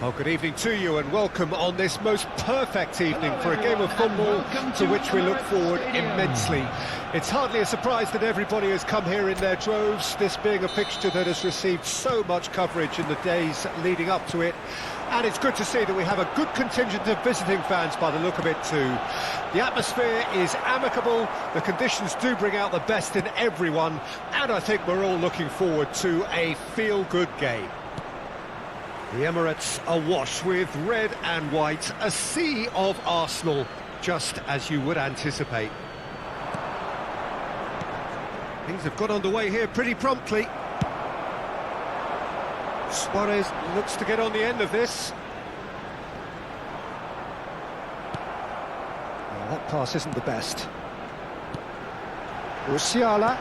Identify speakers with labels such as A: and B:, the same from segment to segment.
A: Well, good evening to you and welcome on this most perfect evening for a game of football to which we look forward immensely. It's hardly a surprise that everybody has come here in their droves, this being a fixture that has received so much coverage in the days leading up to it. And it's good to see that we have a good contingent of visiting fans by the look of it too. The atmosphere is amicable, the conditions do bring out the best in everyone, and I think we're all looking forward to a feel-good game. The Emirates awash with red and white, a sea of Arsenal, just as you would anticipate. Things have got underway here pretty promptly. Suarez looks to get on the end of this. Well, that pass isn't the best. Musiala.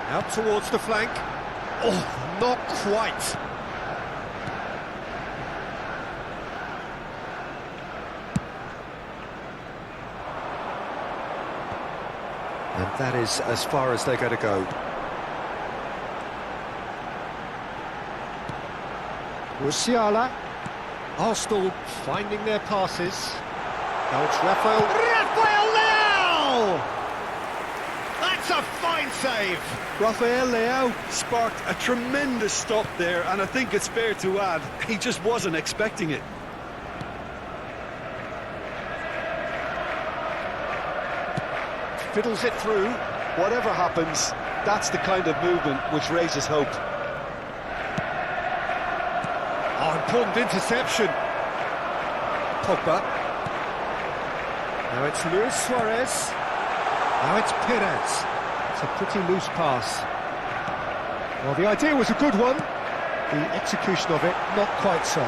A: Out towards the flank. Oh, not quite. And that is as far as they're going to go. Musiala. Arsenal finding their passes. Now it's Rafael Leao! That's a fine save!
B: Rafael Leao sparked a tremendous stop there, and I think it's fair to add, he just wasn't expecting it.
A: Fiddles it through.
B: Whatever happens, that's the kind of movement which raises hope.
A: Oh, important interception. Pogba. Now it's Luis Suarez. Now it's Perez. It's a pretty loose pass. Well, the idea was a good one. The execution of it, not quite so.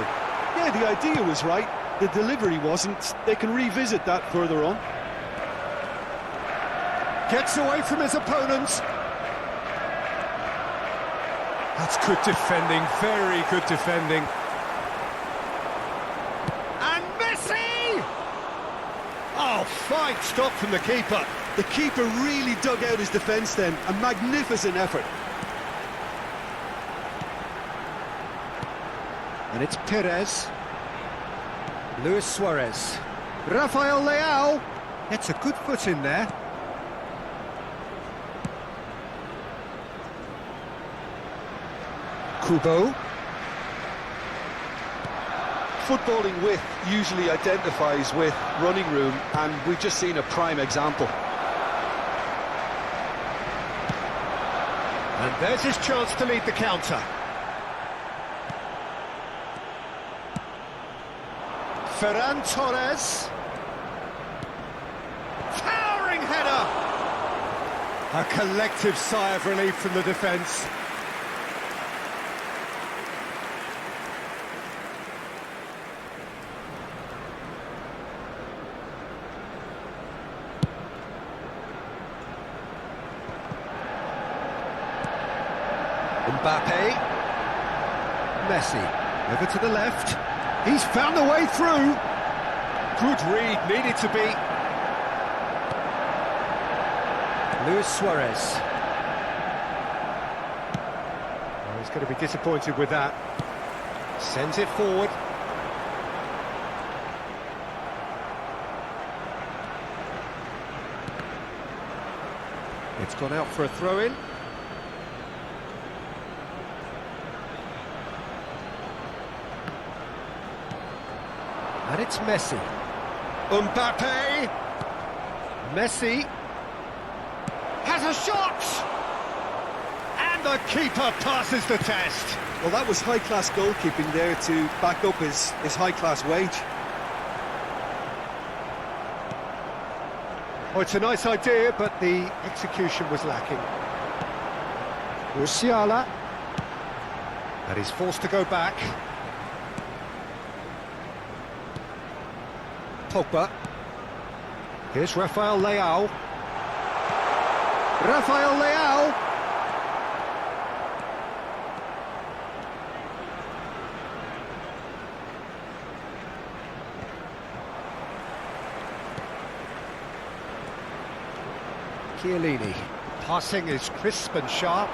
B: Yeah, the idea was right. The delivery wasn't. They can revisit that further on.
A: Gets away from his opponents. That's good defending, very good defending. And Messi! Oh, fine stop from the keeper.
B: The keeper really dug out his defence then. A magnificent effort.
A: And it's Perez. Luis Suarez. Rafael Leao. It's a good foot in there. Kubo.
B: Footballing width usually identifies with running room, and we've just seen a prime example.
A: And there's his chance to lead the counter. Ferran Torres. Towering header! A collective sigh of relief from the defence. Mbappe. Messi. Over to the left. He's found a way through. Good read, needed to be. Luis Suarez. Well, he's going to be disappointed with that. Sends it forward. It's gone out for a throw-in. And it's Messi. Mbappe! Messi has a shot! And the keeper passes the test.
B: Well, that was high-class goalkeeping there to back up his high-class wage.
A: Oh, it's a nice idea, but the execution was lacking. Musiala. And he's forced to go back. Pogba. Here's Rafael Leao. Rafael Leao. Chiellini. Passing is crisp and sharp.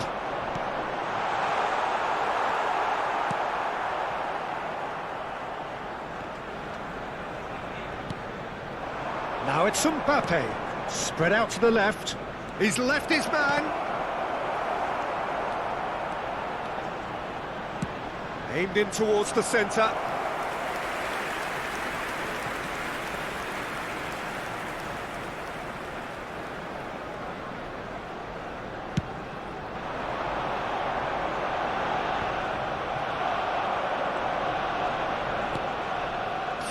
A: Now it's Mbappe. Spread out to the left. He's left his man. Aimed in towards the centre.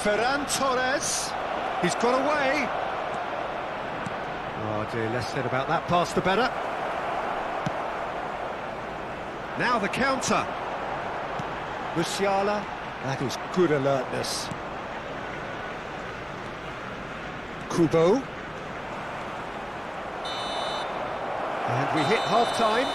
A: Ferran Torres. He's got away. Oh dear, less said about that pass the better. Now the counter. Musiala, that is good alertness. Kubo. And we hit half-time.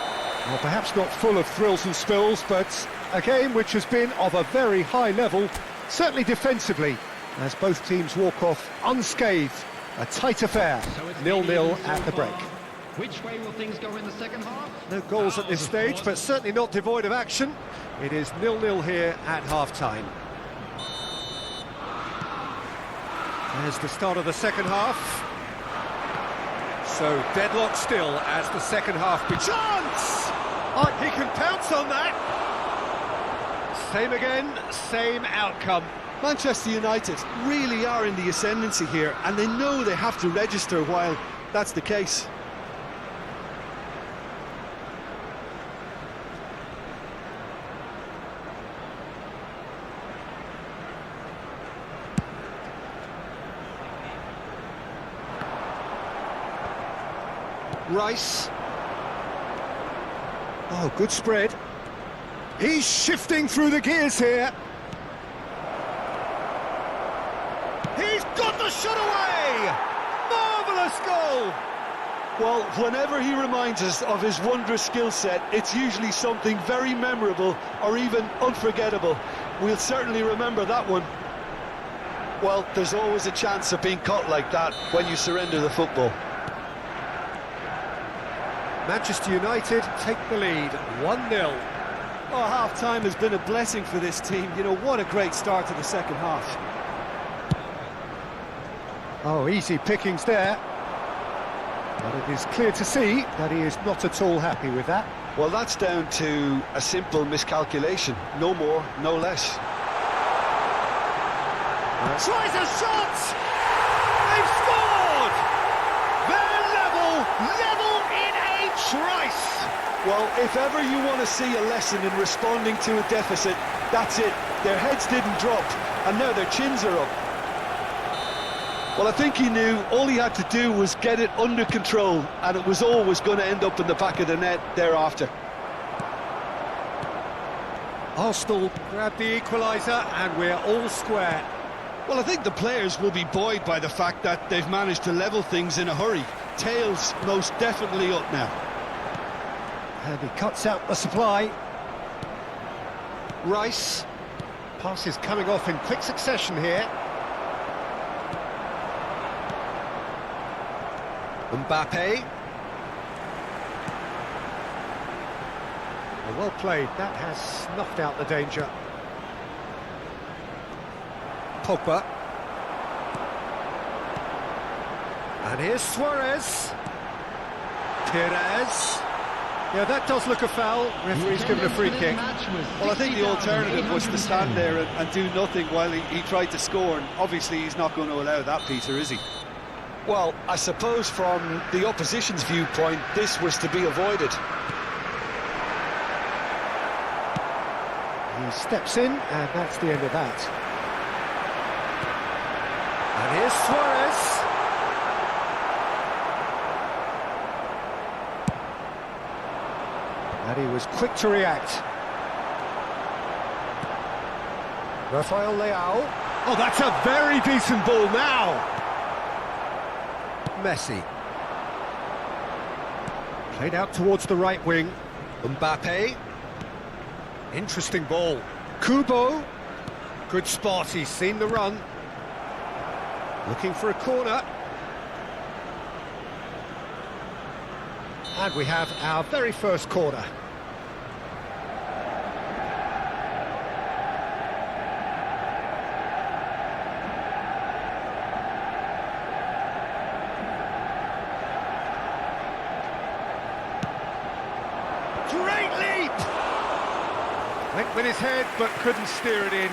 A: Well, perhaps not full of thrills and spills, but a game which has been of a very high level, certainly defensively, as both teams walk off unscathed. A tight affair, 0-0 at the break.
C: Which way will things go in the second half?
A: No goals at this stage, but certainly not devoid of action. It is 0-0 here at half-time. There's the start of the second half. So deadlock still as the second half begins. Chance! Oh, he can pounce on that. Same again, same outcome.
B: Manchester United really are in the ascendancy here, and they know they have to register while that's the case. Rice.
A: Oh, good spread. He's shifting through the gears here. He's got the shot away! Marvellous goal!
B: Well, whenever he reminds us of his wondrous skill set, it's usually something very memorable or even unforgettable. We'll certainly remember that one. Well, there's always a chance of being caught like that when you surrender the football.
A: Manchester United take the lead, 1-0.
B: Oh, half-time has been a blessing for this team. You know, what a great start to the second half.
A: Oh, easy pickings there. But it is clear to see that he is not at all happy with that.
B: Well, that's down to a simple miscalculation. No more, no less.
A: Tries a shot! They've scored! They're level in a trice!
B: Well, if ever you want to see a lesson in responding to a deficit, that's it. Their heads didn't drop, and now their chins are up. Well, I think he knew all he had to do was get it under control, and it was always going to end up in the back of the net thereafter.
A: Arsenal grab the equaliser, and we're all square.
B: Well, I think the players will be buoyed by the fact that they've managed to level things in a hurry. Tails most definitely up now.
A: And he cuts out the supply. Rice. Passes coming off in quick succession here. Mbappe. Well played, that has snuffed out the danger. Pogba. And here's Suarez. Perez. Yeah, that does look a foul. Referee's given a free kick.
B: Well, I think the alternative was to stand there and do nothing while he tried to score, and obviously he's not going to allow that, Peter, is he? Well, I suppose from the opposition's viewpoint, this was to be avoided.
A: He steps in, and that's the end of that. And here's Suarez. And he was quick to react. Rafael Leao. Oh, that's a very decent ball now. Messi. Played out towards the right wing. Mbappe. Interesting ball. Kubo. Good spot, he's seen the run. Looking for a corner. And we have our very first corner. Went with his head, but couldn't steer it in.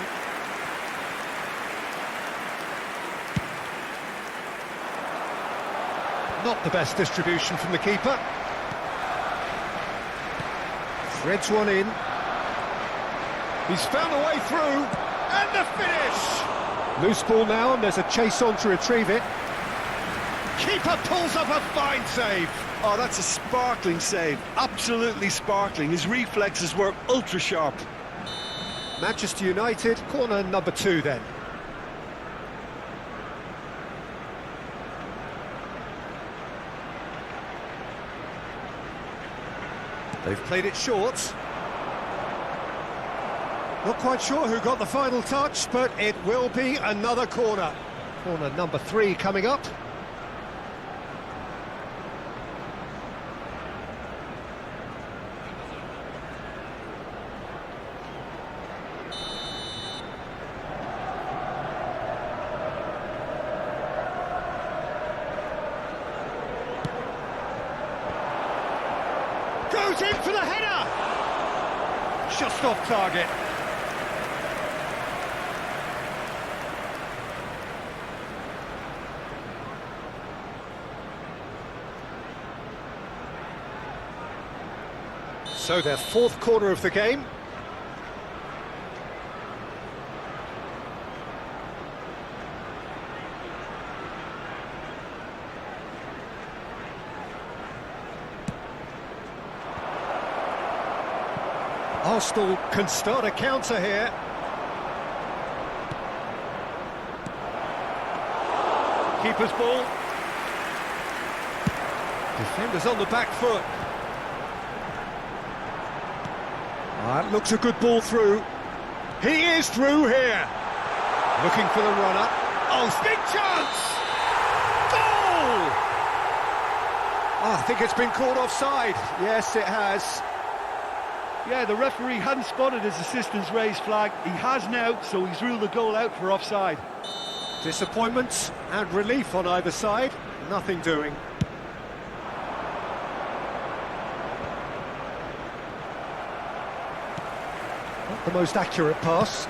A: Not the best distribution from the keeper. Threads one in. He's found a way through, and the finish! Loose ball now, and there's a chase on to retrieve it. Keeper pulls up a fine save.
B: Oh, that's a sparkling save. Absolutely sparkling. His reflexes were ultra sharp.
A: Manchester United, corner number 2 then. They've played it short. Not quite sure who got the final touch, but it will be another corner. Corner number 3 coming up. Goes in for the header! Just off target. So their 4th corner of the game. Arsenal can start a counter here. Keeper's ball. Defenders on the back foot. That looks a good ball through. He is through here. Looking for the runner. Oh, big chance! Goal! Oh, I think it's been called offside. Yes, it has.
B: Yeah, the referee hadn't spotted his assistant's raised flag. He has now, so he's ruled the goal out for offside.
A: Disappointment and relief on either side. Nothing doing. Not the most accurate pass.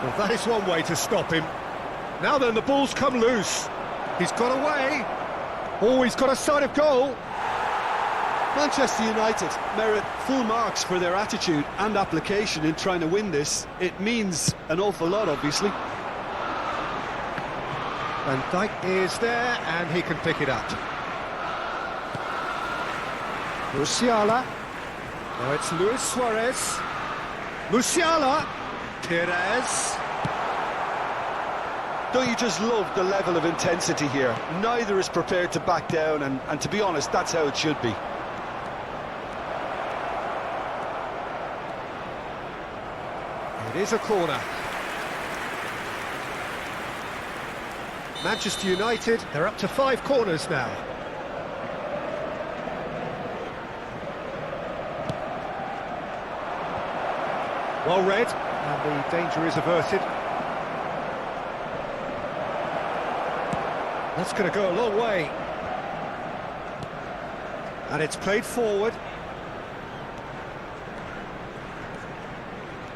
A: Well, that is one way to stop him. Now then, the ball's come loose. He's got away. Oh, he's got a sight of goal.
B: Manchester United merit full marks for their attitude and application in trying to win this. It means an awful lot, obviously.
A: Van Dijk is there, and he can pick it up. Musiala. Now it's Luis Suarez. Musiala. Perez.
B: Don't you just love the level of intensity here? Neither is prepared to back down, and to be honest, that's how it should be.
A: It is a corner. Manchester United, they're up to 5 corners now. Well read, and the danger is averted. That's going to go a long way. And it's played forward.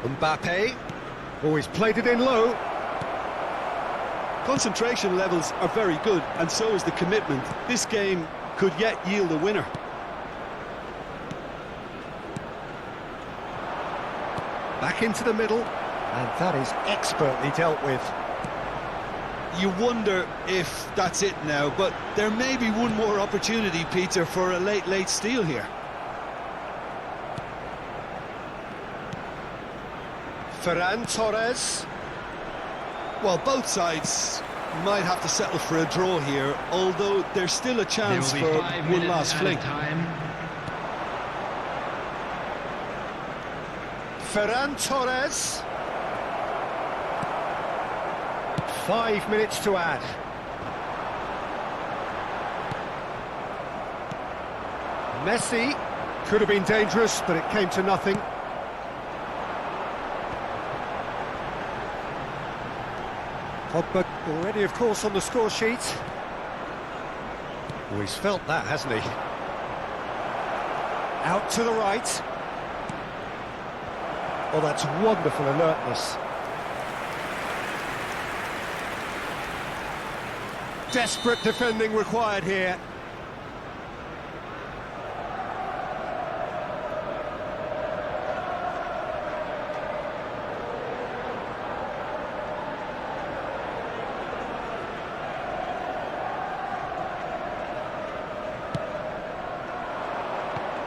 A: Mbappe. Oh, he's played it in low.
B: Concentration levels are very good, and so is the commitment. This game could yet yield a winner.
A: Back into the middle, and that is expertly dealt with.
B: You wonder if that's it now, but there may be one more opportunity, Peter, for a late steal here.
A: Ferran Torres.
B: Well, both sides might have to settle for a draw here, although there's still a chance for one last fling.
A: Ferran Torres. 5 minutes to add. Messi could have been dangerous, but it came to nothing. Pogba already, of course, on the score sheet. Oh, he's felt that, hasn't he? Out to the right. Oh, that's wonderful alertness. Desperate defending required here.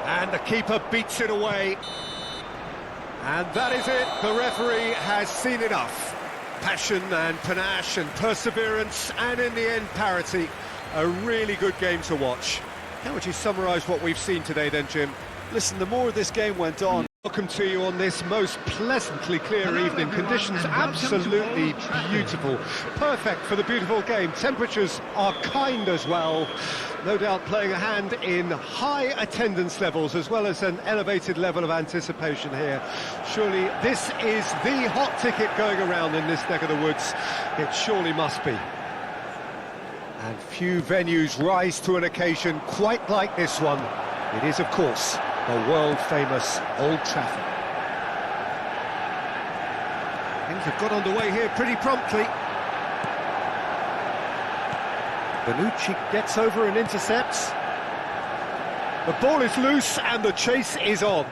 A: And the keeper beats it away. And that is it. The referee has seen enough. Passion and panache and perseverance, and in the end, parity. A really good game to watch. How would you summarise what we've seen today then, Jim?
B: Listen, the more this game went on...
A: Welcome to you on this most pleasantly clear evening. Conditions absolutely beautiful. Perfect for the beautiful game. Temperatures are kind as well. No doubt playing a hand in high attendance levels as well as an elevated level of anticipation here. Surely this is the hot ticket going around in this neck of the woods. It surely must be. And few venues rise to an occasion quite like this one. It is, of course, the world-famous Old Trafford. Things have got underway here pretty promptly. Bonucci gets over and intercepts. The ball is loose and the chase is on.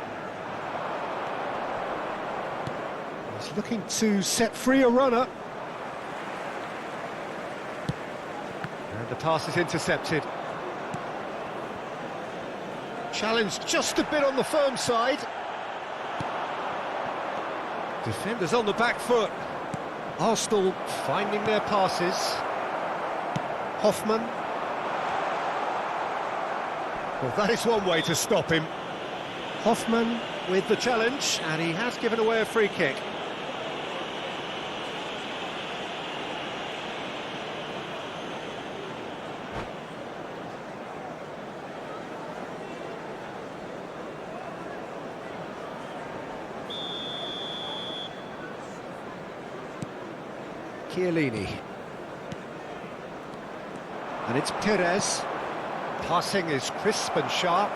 A: He's looking to set free a runner. And the pass is intercepted. Challenged just a bit on the firm side. Defenders on the back foot. Arsenal finding their passes. Hoffman. Well, that is one way to stop him. Hoffman with the challenge, and he has given away a free kick. Chiellini. And it's Perez. Passing is crisp and sharp.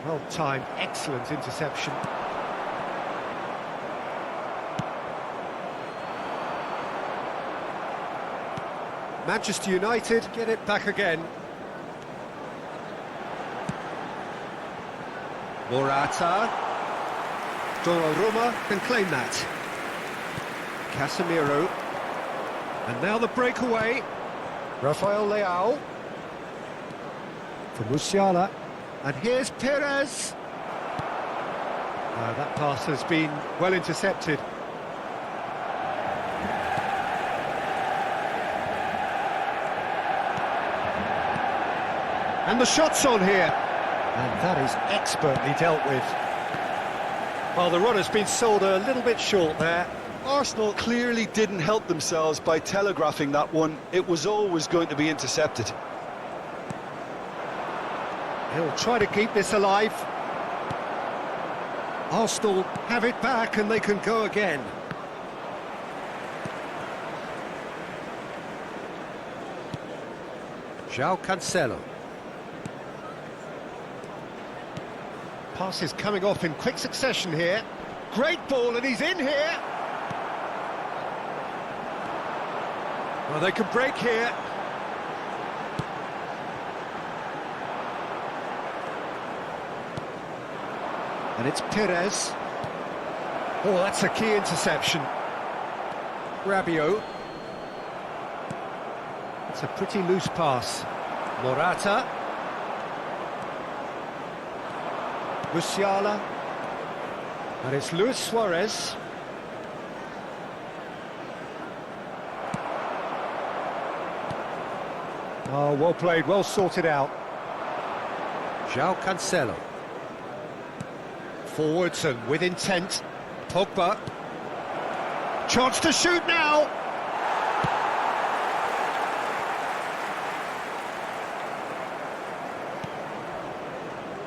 A: Well timed, excellent interception. Manchester United get it back again. Morata. Donnarumma can claim that. Casemiro. And now the breakaway. Rafael Leao. For Musiala. And here's Perez. That pass has been well intercepted. And the shot's on here. And that is expertly dealt with. Well, the run has been sold a little bit short there.
B: Arsenal clearly didn't help themselves by telegraphing that one. It was always going to be intercepted.
A: He'll try to keep this alive. Arsenal have it back and they can go again. João Cancelo. Pass is coming off in quick succession here. Great ball, and he's in here. Well, they can break here. And it's Perez. Oh, that's a key interception. Rabiot. It's a pretty loose pass. Morata. Musiala. And it's Luis Suarez. Oh, well played, well sorted out. João Cancelo. Forwards and with intent. Pogba. Chance to shoot now.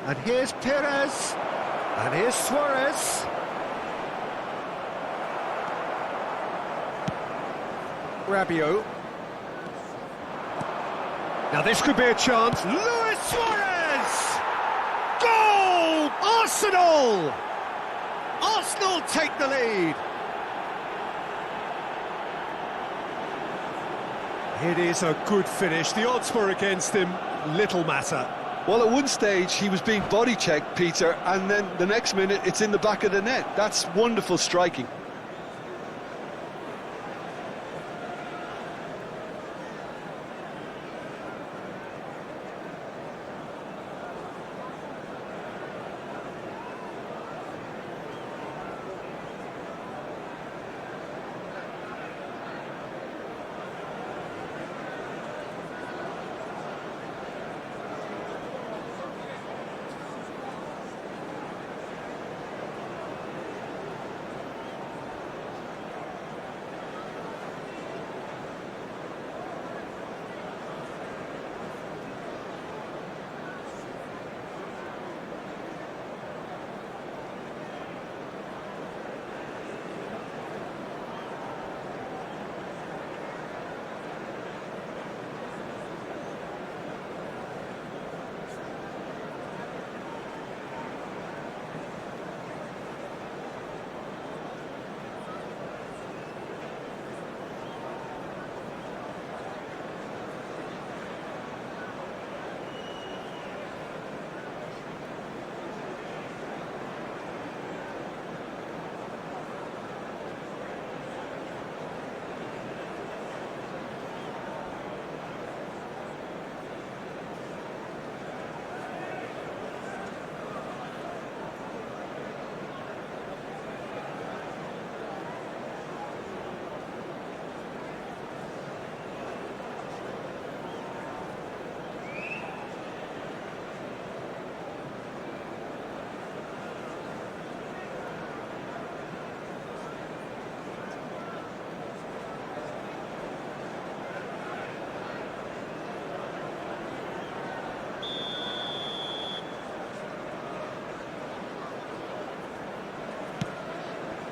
A: And here's Perez. And here's Suarez. Rabiot. Now this could be a chance. Luis Suarez! Goal! Arsenal! Arsenal take the lead. It is a good finish. The odds were against him. Little matter.
B: Well, at one stage, he was being body-checked, Peter, and then the next minute, it's in the back of the net. That's wonderful striking.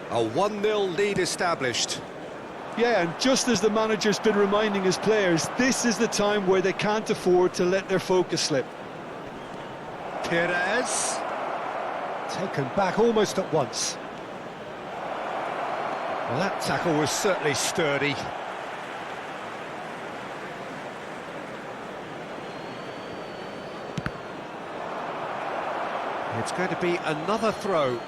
A: A 1-0 lead established.
B: Yeah, and just as the manager's been reminding his players, this is the time where they can't afford to let their focus slip.
A: Perez. Taken back almost at once. Well, that tackle was certainly sturdy. It's going to be another throw.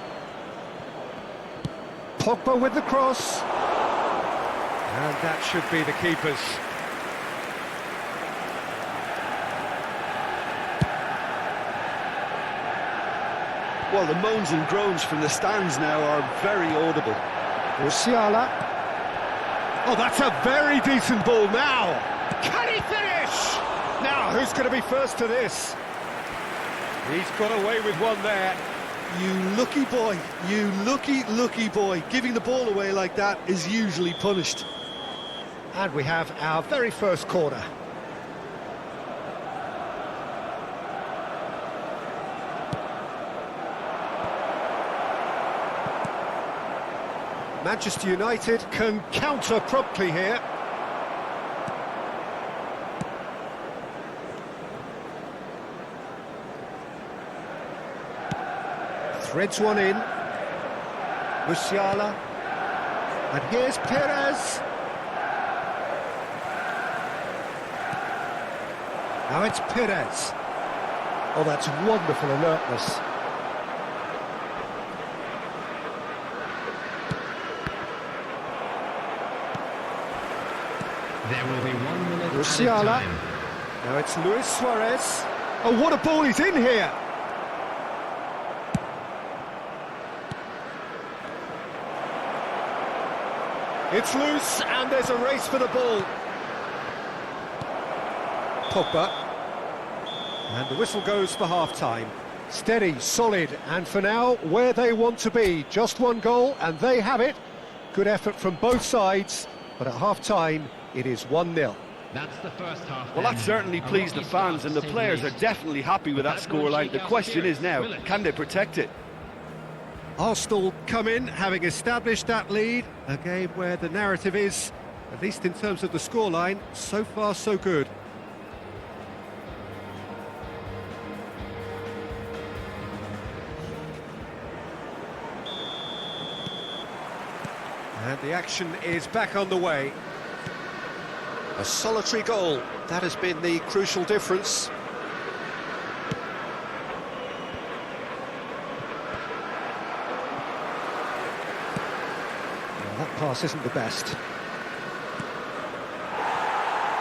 A: Pogba with the cross. And that should be the keeper's.
B: Well, the moans and groans from the stands now are very audible.
A: Musiala. Oh, that's a very decent ball now. Can he finish? Now, who's going to be first to this? He's got away with one there.
B: You lucky boy, you lucky boy. Giving the ball away like that is usually punished.
A: And we have our very first corner. Manchester United can counter promptly here. Threads one in. Musiala. And here's Perez. Now it's Perez. Oh, that's wonderful alertness.
C: There will be 1 minute
A: Musiala.
C: added time.
A: Now it's Luis Suarez. Oh, what a ball he's in here! It's loose, and there's a race for the ball. Pogba. And the whistle goes for half-time. Steady, solid, and for now, where they want to be. Just one goal, and they have it. Good effort from both sides, but at half-time, it is 1-0.
C: That's the first half.
D: Well, that certainly pleased the fans, and the players are definitely happy with that scoreline. The question is now, can they protect it?
A: Arsenal come in, having established that lead. A game where the narrative is, at least in terms of the scoreline, so far so good. And the action is back on the way. A solitary goal, that has been the crucial difference. Well, that pass isn't the best.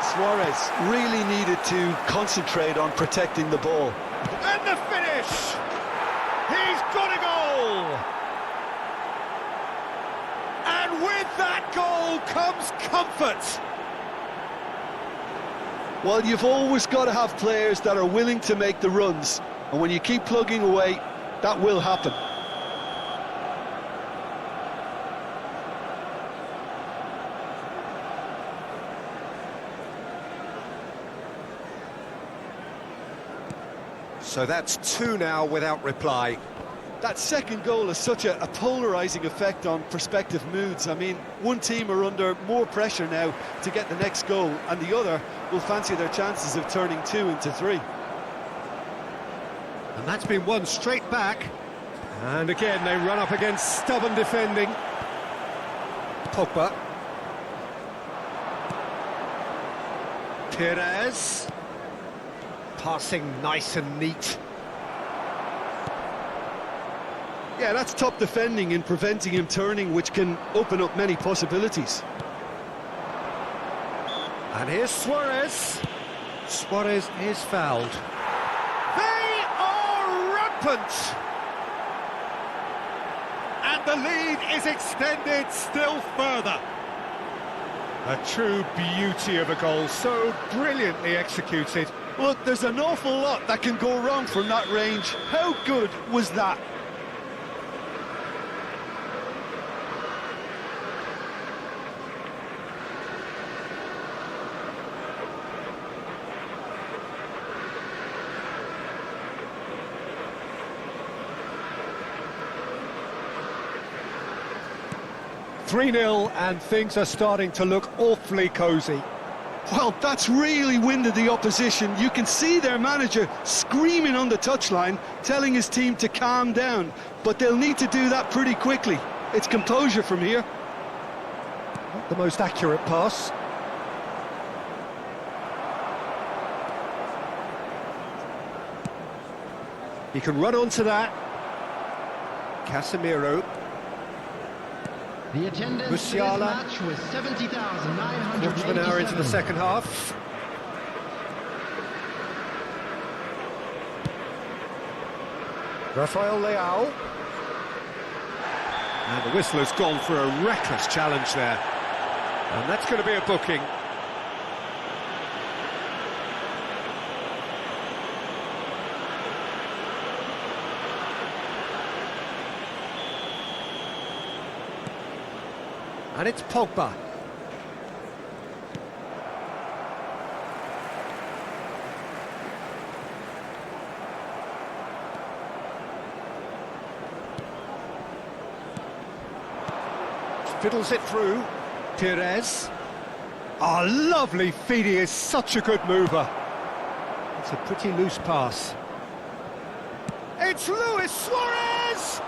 B: Suarez really needed to concentrate on protecting the ball.
A: And the finish! He's got a goal! And with that goal comes comfort!
B: Well, you've always got to have players that are willing to make the runs, and when you keep plugging away, that will happen.
A: So that's 2 now without reply.
B: That second goal has such a polarising effect on prospective moods. I mean, one team are under more pressure now to get the next goal, and the other will fancy their chances of turning 2 into 3.
A: And that's been won straight back. And again, they run up against stubborn defending. Pogba. Perez. Passing nice and neat.
B: Yeah, that's top defending and preventing him turning, which can open up many possibilities.
A: And here's Suarez. Suarez is fouled. They are rampant! And the lead is extended still further. A true beauty of a goal, so brilliantly executed.
B: Look, there's an awful lot that can go wrong from that range. How good was that?
A: "3-0 and things are starting to look awfully cosy.
B: Well, that's really winded the opposition. You can see their manager screaming on the touchline, telling his team to calm down. But they'll need to do that pretty quickly. It's composure from here.
A: Not the most accurate pass. He can run onto that. Casemiro.
C: The attendance
A: Musiala.
C: for this match was 70,987.
A: Quarter of an hour into the second half. Rafael Leao. And the whistle has gone for a reckless challenge there. And that's going to be a booking. And it's Pogba. Fiddles it through. Perez. Oh, lovely feed. He is such a good mover. It's a pretty loose pass. It's Luis Suarez!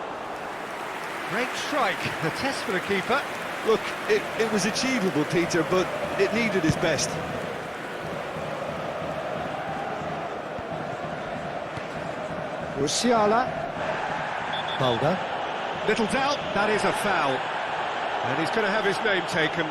A: Great strike. A test for the keeper.
B: Look, it was achievable, Peter, but it needed his best.
A: Musiala. Mulder. Little doubt, that is a foul. And he's going to have his name taken.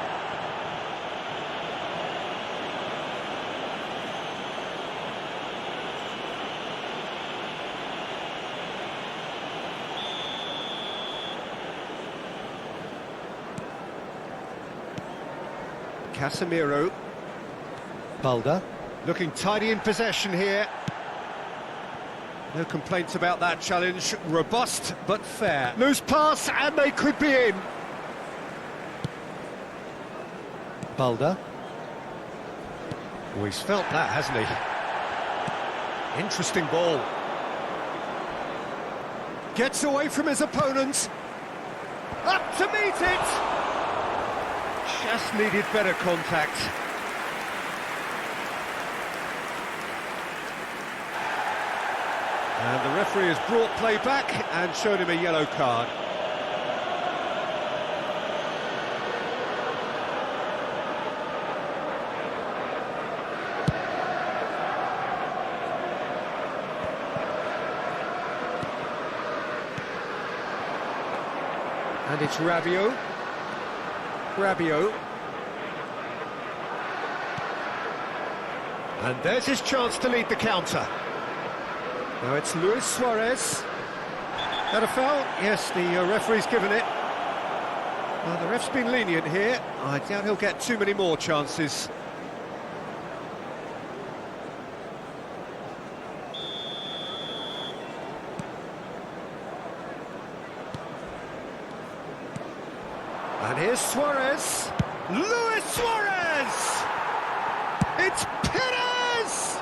A: Casemiro. Mulder. Looking tidy in possession here. No complaints about that challenge. Robust, but fair. Loose pass, and they could be in. Mulder. Oh, he's felt that, hasn't he? Interesting ball. Gets away from his opponent. Up to meet it! Just needed better contact. And the referee has brought play back and showed him a yellow card. And it's Rabiot. And there's his chance to lead the counter. Now it's Luis Suarez. That a foul? Yes, the referee's given it. Well, the ref's been lenient here. I doubt he'll get too many more chances. And here's Suarez. Luis Suarez! It's Perez!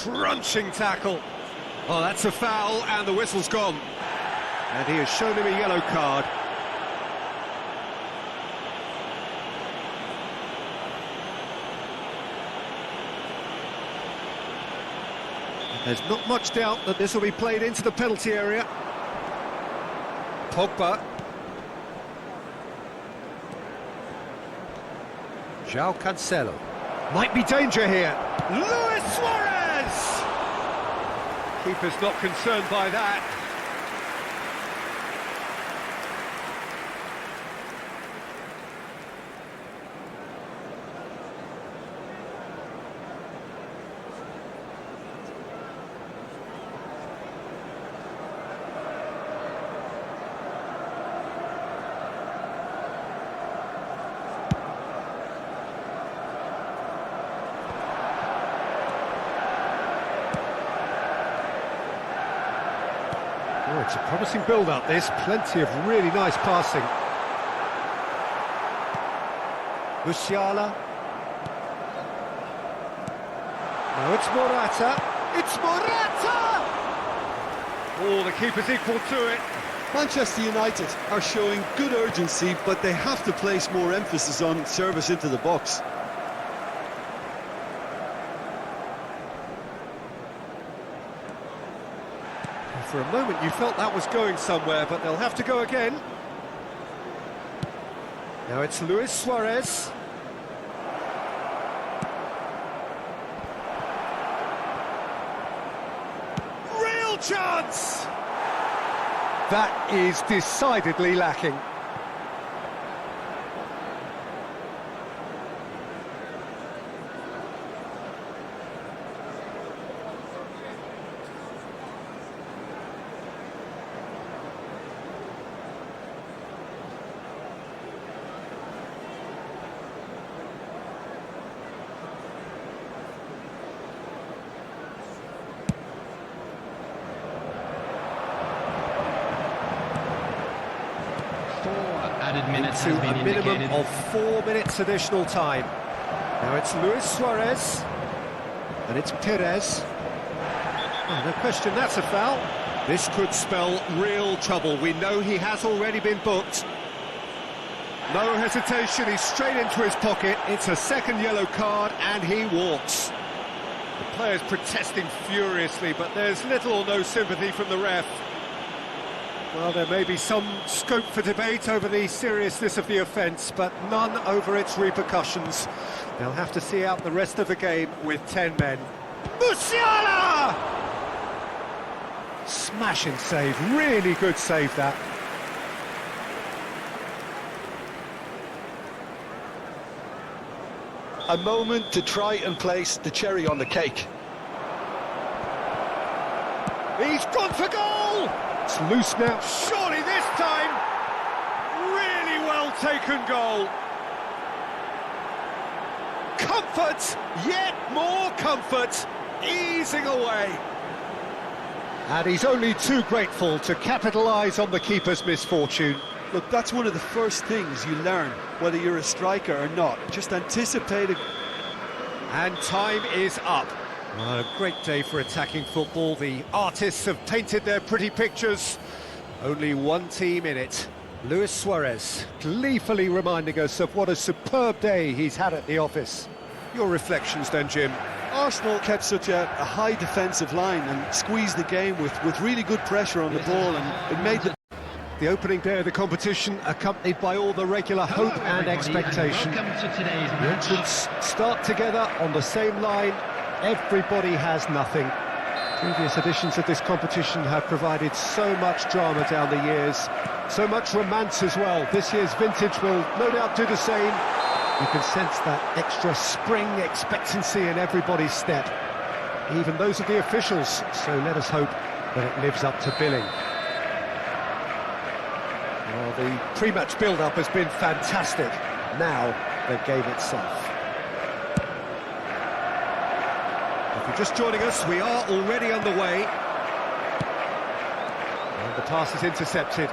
A: Crunching tackle. Oh, that's a foul, and the whistle's gone. And he has shown him a yellow card. There's not much doubt that this will be played into the penalty area. Pogba. João Cancelo. Might be danger here. Luis Suarez! Keeper's not concerned by that. Oh, it's a promising build-up, this. Plenty of really nice passing. Musiala. Now it's Morata. It's Morata! Oh, the keeper's equal to it.
B: Manchester United are showing good urgency, but they have to place more emphasis on service into the box.
A: For a moment you felt that was going somewhere, but they'll have to go again. Now it's Luis Suarez. Real chance! That is decidedly lacking.
C: Minutes
A: to
C: has been
A: a minimum
C: indicated.
A: of 4 minutes additional time. Now it's Luis Suarez, and it's Perez. Oh, no question, that's a foul. This could spell real trouble. We know he has already been booked. No hesitation, he's straight into his pocket. It's a second yellow card, and he walks. The player's protesting furiously, but there's little or no sympathy from the ref. Well, there may be some scope for debate over the seriousness of the offence, but none over its repercussions. They'll have to see out the rest of the game with 10 men. Musiala! Smashing save, really good save that.
B: A moment to try and place the cherry on the cake.
A: He's gone for goal! It's loose now. Surely this time! Really well taken goal. Comfort! Yet more comfort! Easing away. And he's only too grateful to capitalise on the keeper's misfortune.
B: Look, that's one of the first things you learn, whether you're a striker or not. Just anticipate it.
A: And time is up. Well, a great day for attacking football. The artists have painted their pretty pictures. Only one team in it. Luis Suarez, gleefully reminding us of what a superb day he's had at the office. Your reflections then, Jim?
B: Arsenal kept such a high defensive line and squeezed the game with really good pressure on the ball, and it made
A: the opening day of the competition accompanied by all the regular hope and expectation.
C: Welcome to today's
A: The
C: match.
A: entrants start together on the same line, Everybody has nothing. Previous editions of this competition have provided so much drama down the years, so much romance as well. This year's vintage will no doubt do the same. You can sense that extra spring expectancy in everybody's step, even those of the officials, so let us hope that it lives up to billing. Well, the pre-match build-up has been fantastic. Now, the game itself. If you're just joining us, we are already underway. And the pass is intercepted.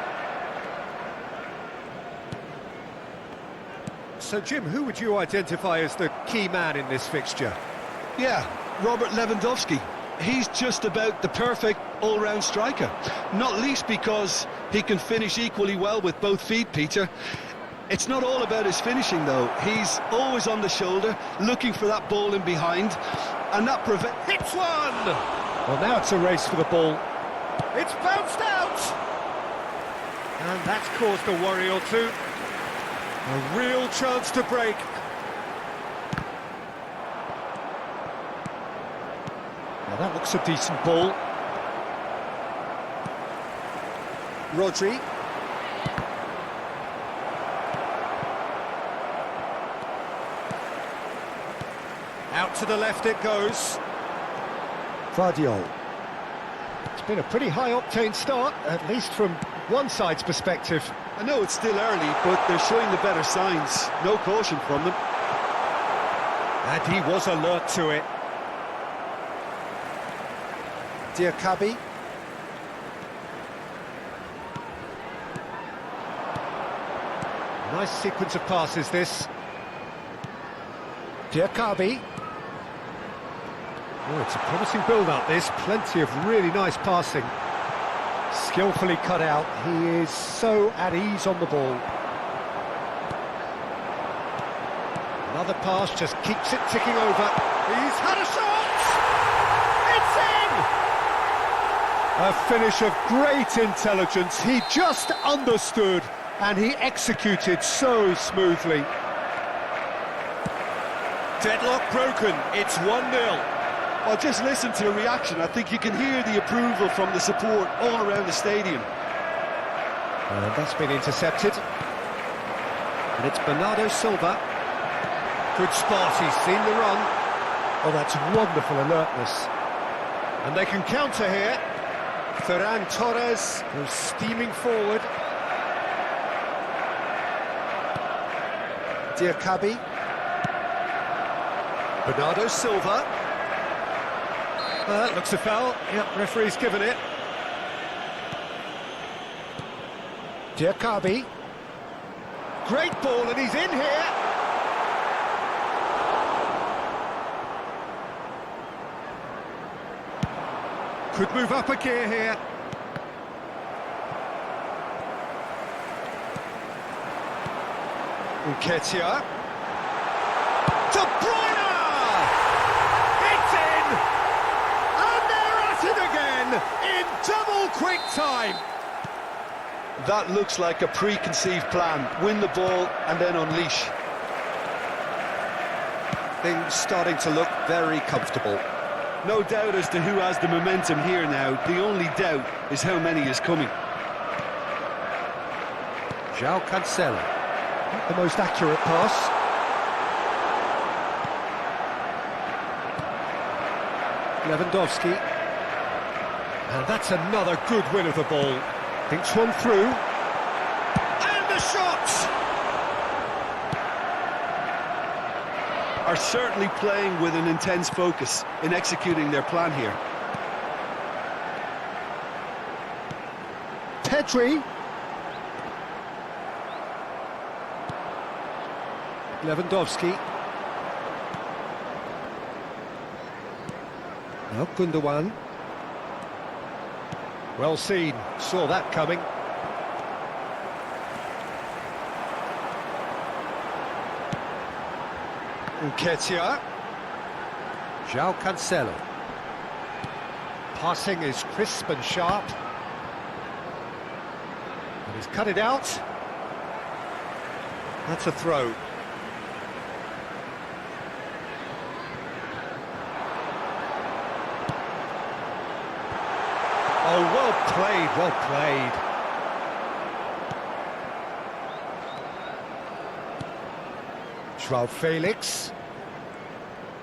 A: So, Jim, who would you identify as the key man in this fixture?
B: Yeah, Robert Lewandowski. He's just about the perfect all-round striker. Not least because he can finish equally well with both feet, Peter. It's not all about his finishing, though. He's always on the shoulder, looking for that ball in behind, and that
A: hits one! Well, now it's a race for the ball. It's bounced out! And that's caused a worry or two. A real chance to break. Now that looks a decent ball. Rodri. Out to the left it goes. Vardiol. It's been a pretty high-octane start, at least from one side's perspective.
B: I know it's still early, but they're showing the better signs. No caution from them.
A: And he was alert to it. Diakabi. Nice sequence of passes, this. Diakabi. Oh, it's a promising build-up, this. Plenty of really nice passing. Skillfully cut out. He is so at ease on the ball. Another pass just keeps it ticking over. He's had a shot! It's in! A finish of great intelligence. He just understood and he executed so smoothly. Deadlock broken. It's 1-0.
B: Well, just listen to the reaction. I think you can hear the approval from the support all around the stadium.
A: And that's been intercepted. And it's Bernardo Silva. Good spot, he's seen the run. Oh, that's wonderful alertness. And they can counter here. Ferran Torres goes steaming forward. Diakabi. Bernardo Silva. Looks a foul. Yep, referee's given it. Diakabi. Great ball, and he's in here. Could move up a gear here. Nketiah. De Bruyne! It's in! And they're at it again in double quick time.
B: That looks like a preconceived plan. Win the ball and then unleash.
A: Things starting to look very comfortable.
B: No doubt as to who has the momentum here now. The only doubt is how many is coming.
A: João Cancelo. Not the most accurate pass. Lewandowski. And that's another good win of the ball. Thinks one through. And the shot!
B: Are certainly playing with an intense focus in executing their plan here.
A: Pedri. Lewandowski. Now Gundogan. Well seen, saw that coming. Nketiah. João Cancelo. Passing is crisp and sharp. And he's cut it out. That's a throw. Well played, well played. Joao Felix.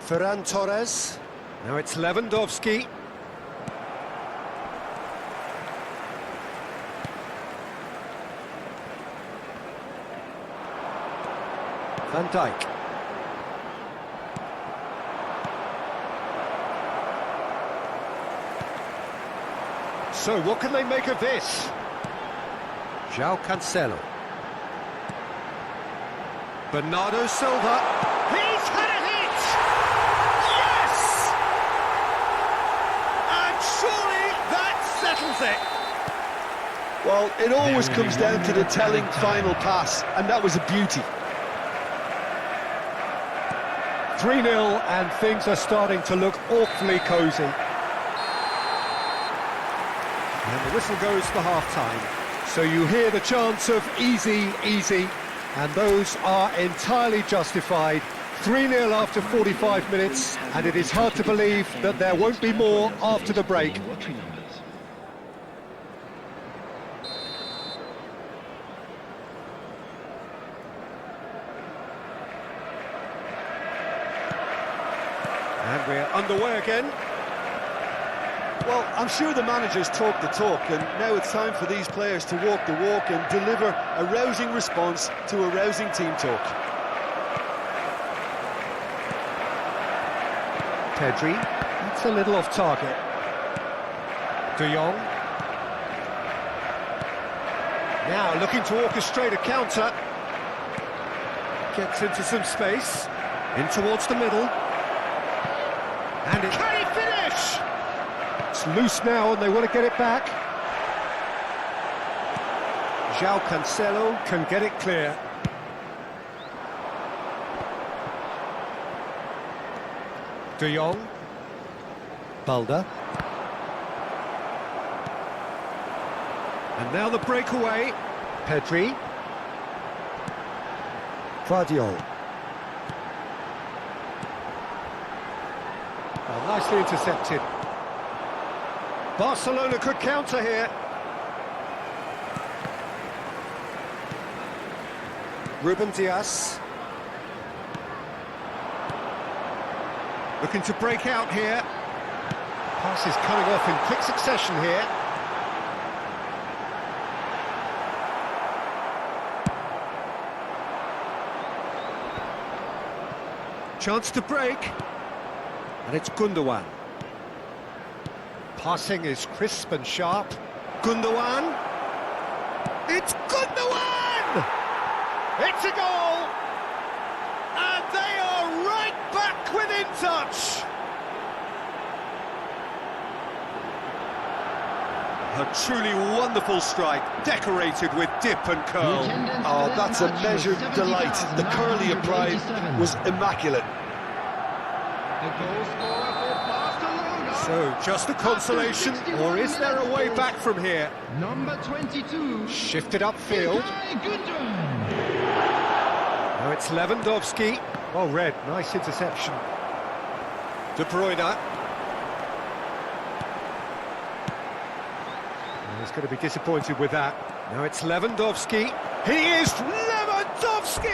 A: Ferran Torres. Now it's Lewandowski. Van Dijk. So, what can they make of this? João Cancelo. Bernardo Silva. He's had a hit! Yes! And surely that settles it.
B: Well, it always comes down to the telling final pass, and that was a beauty.
A: 3-0, and things are starting to look awfully cosy. And the whistle goes for half-time. So you hear the chants of easy, easy, and those are entirely justified. 3-0 after 45 minutes, and it is hard to believe that there won't be more after the break. And we're underway again.
B: Well, I'm sure the managers talk the talk, and now it's time for these players to walk the walk and deliver a rousing response to a rousing team talk.
A: Pedri, that's a little off target. De Jong. Now looking to orchestrate a counter. Gets into some space. In towards the middle. And it... Can he finish? It's loose now and they want to get it back. João Cancelo can get it clear. De Jong. Balda. And now the breakaway. Pedri. Guardiola. Oh, nicely intercepted. Barcelona could counter here. Ruben Dias. Looking to break out here. Passes coming off in quick succession here. Chance to break. And it's Gundogan. Passing is crisp and sharp. Gundogan. It's Gundogan! It's a goal! And they are right back within touch! A truly wonderful strike, decorated with dip and curl.
B: Oh, that's a measured delight. The curl he applied was immaculate.
A: So, just a consolation, or is there a way back from here?
C: Number 22.
A: Shifted upfield. Now it's Lewandowski. Well read, nice interception. De Bruyne. He's going to be disappointed with that. Now it's Lewandowski. He is Lewandowski!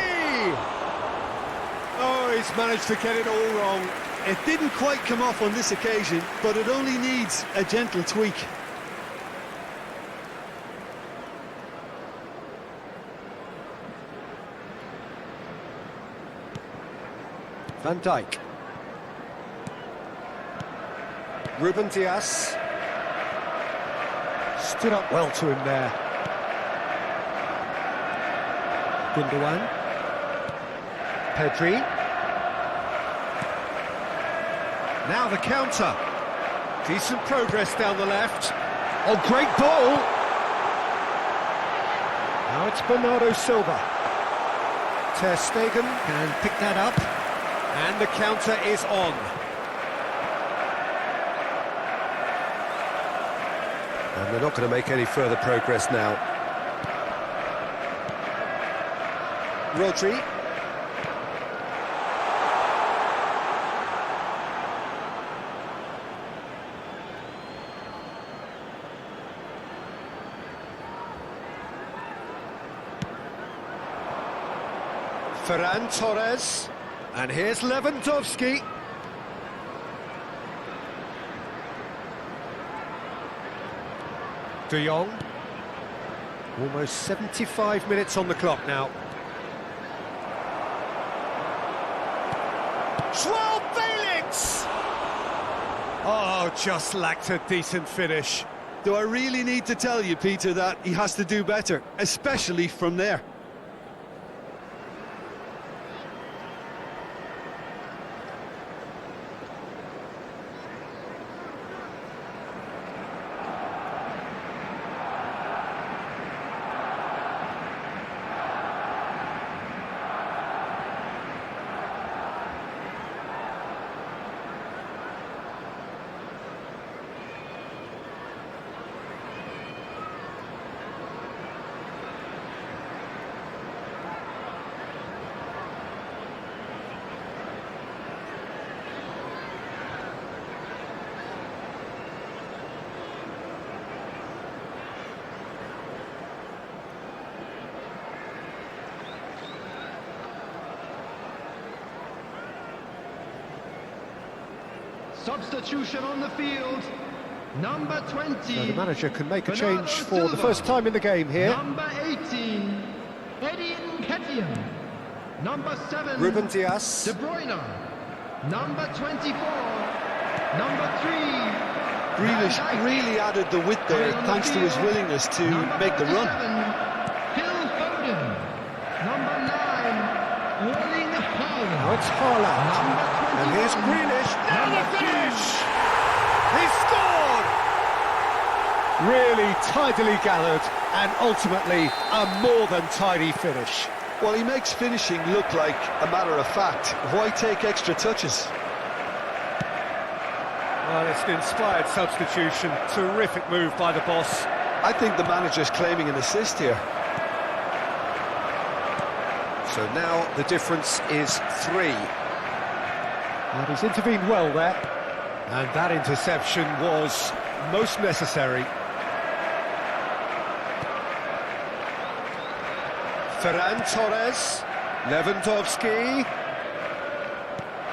A: Oh, he's managed to get it all wrong.
B: It didn't quite come off on this occasion, but it only needs a gentle tweak.
A: Van Dijk. Ruben Dias. Stood up well to him there. Gundogan. Pedri. Now the counter. Decent progress down the left. Oh, great ball! Now it's Bernardo Silva. Ter Stegen can pick that up. And the counter is on. And they're not going to make any further progress now. Rodri. Ferran Torres. And here's Lewandowski. De Jong. Almost 75 minutes on the clock now. Joao Felix! Oh, just lacked a decent finish.
B: Do I really need to tell you, Peter, that he has to do better, especially from there?
C: Substitution on the field. Number 20.
A: So the manager can make a
C: Bernardo
A: change for
C: Silva.
A: the first time in the game here.
C: Number 18. Eddie Nketiah. Number 7.
A: Ruben Dias.
C: De Bruyne. Number 24. Number 3.
B: Grealish
C: Van Dijk.
B: really added the width there,
C: Playing on
B: thanks to his
C: field.
B: willingness to
C: Number
B: make the run.
C: 47, Phil Foden. Number 9. Erling Haaland.
A: Now it's Haaland.
C: Number 21.
A: And here's Grealish. Now the
C: Number 2.
A: finish! He scored! Really tidily gathered and ultimately a more than tidy finish.
B: Well, he makes finishing look like a matter of fact. Why take extra touches?
A: Well, it's an inspired substitution. Terrific move by the boss.
B: I think the manager's claiming an assist here.
A: So now the difference is 3. And he's intervened well there. And that interception was most necessary. Ferran Torres. Lewandowski.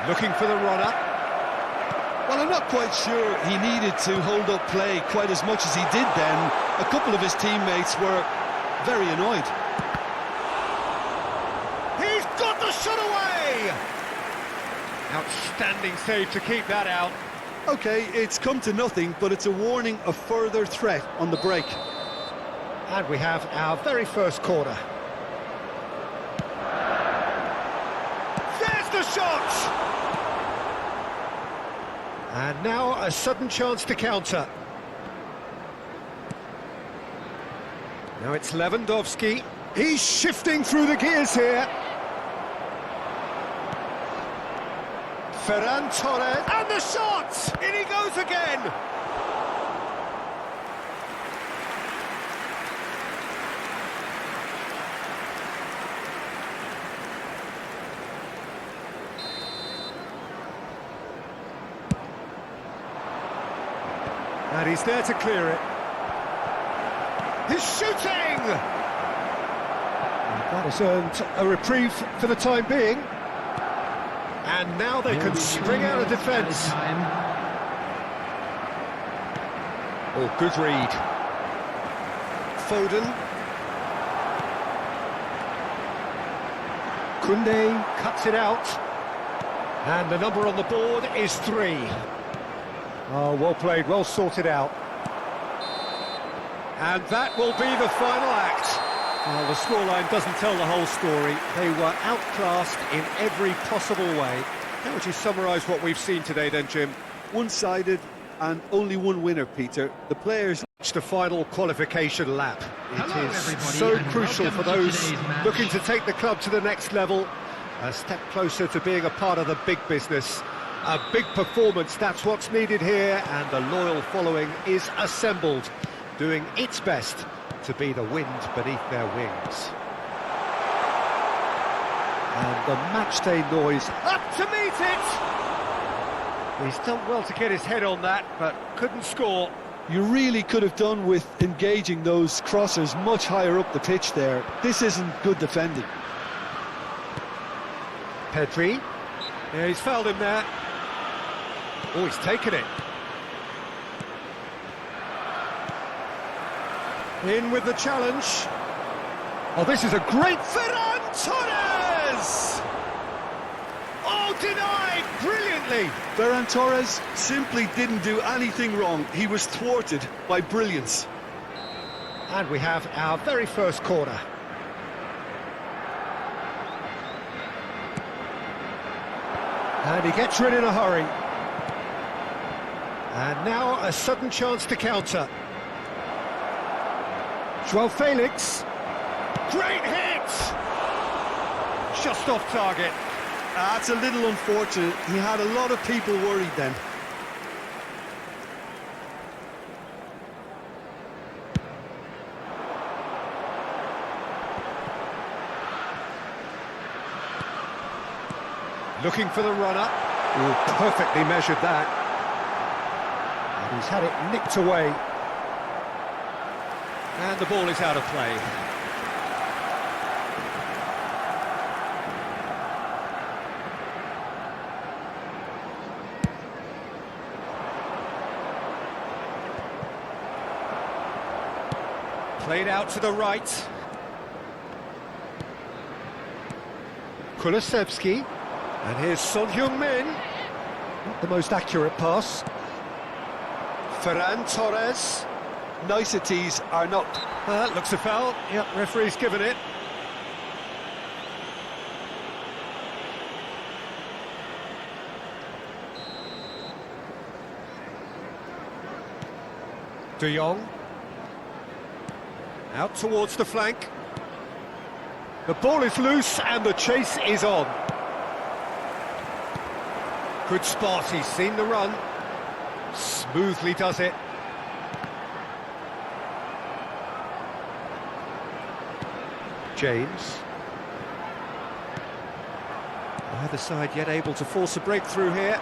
A: Looking for the runner.
B: Well, I'm not quite sure he needed to hold up play quite as much as he did then. A couple of his teammates were very annoyed.
A: He's got the shot away! Outstanding save to keep that out.
B: OK, it's come to nothing, but it's a warning of further threat on the break.
A: And we have our very first corner. There's the shot! And now a sudden chance to counter. Now it's Lewandowski. He's shifting through the gears here. Ferran Torres. And the shot! In he goes again! And he's there to clear it. He's shooting! And that has earned a reprieve for the time being. And now they can spring out of defence. Oh, good read. Foden. Koundé cuts it out. And the number on the board is 3. Oh, well played, well sorted out. And that will be the final act. Well, the scoreline doesn't tell the whole story. They were outclassed in every possible way. How would you summarise what we've seen today then, Jim?
B: One-sided and only one winner, Peter. The players...
A: It's the final qualification lap.
C: Hello,
A: It is
C: everybody,
A: so
C: and
A: crucial
C: welcome
A: for
C: to
A: those
C: today's match.
A: looking to take the club to the next level. A step closer to being a part of the big business. A big performance, that's what's needed here, and the loyal following is assembled, doing its best to be the wind beneath their wings. And the matchday noise up to meet it! He's done well to get his head on that, but couldn't score.
B: You really could have done with engaging those crossers much higher up the pitch there. This isn't good defending.
A: Pedri. Yeah, he's fouled him there. Oh, he's taken it. In with the challenge. Oh, this is a great... Ferran Torres! Oh, denied brilliantly.
B: Ferran Torres simply didn't do anything wrong. He was thwarted by brilliance.
A: And we have our very first corner. And he gets rid in a hurry. And now a sudden chance to counter. João Felix. Great hit! Just off target.
B: That's a little unfortunate. He had a lot of people worried then.
A: Looking for the runner. Oh, perfectly measured that. And he's had it nicked away. And the ball is out of play. Played out to the right. Kulusevski. And here's Son Heung-min. Not the most accurate pass. Ferran Torres.
B: Niceties are not...
A: Looks a foul. Yep, referee's given it. De Jong. Out towards the flank. The ball is loose and the chase is on. Good spot, he's seen the run. Smoothly does it. James. Neither side yet able to force a breakthrough here.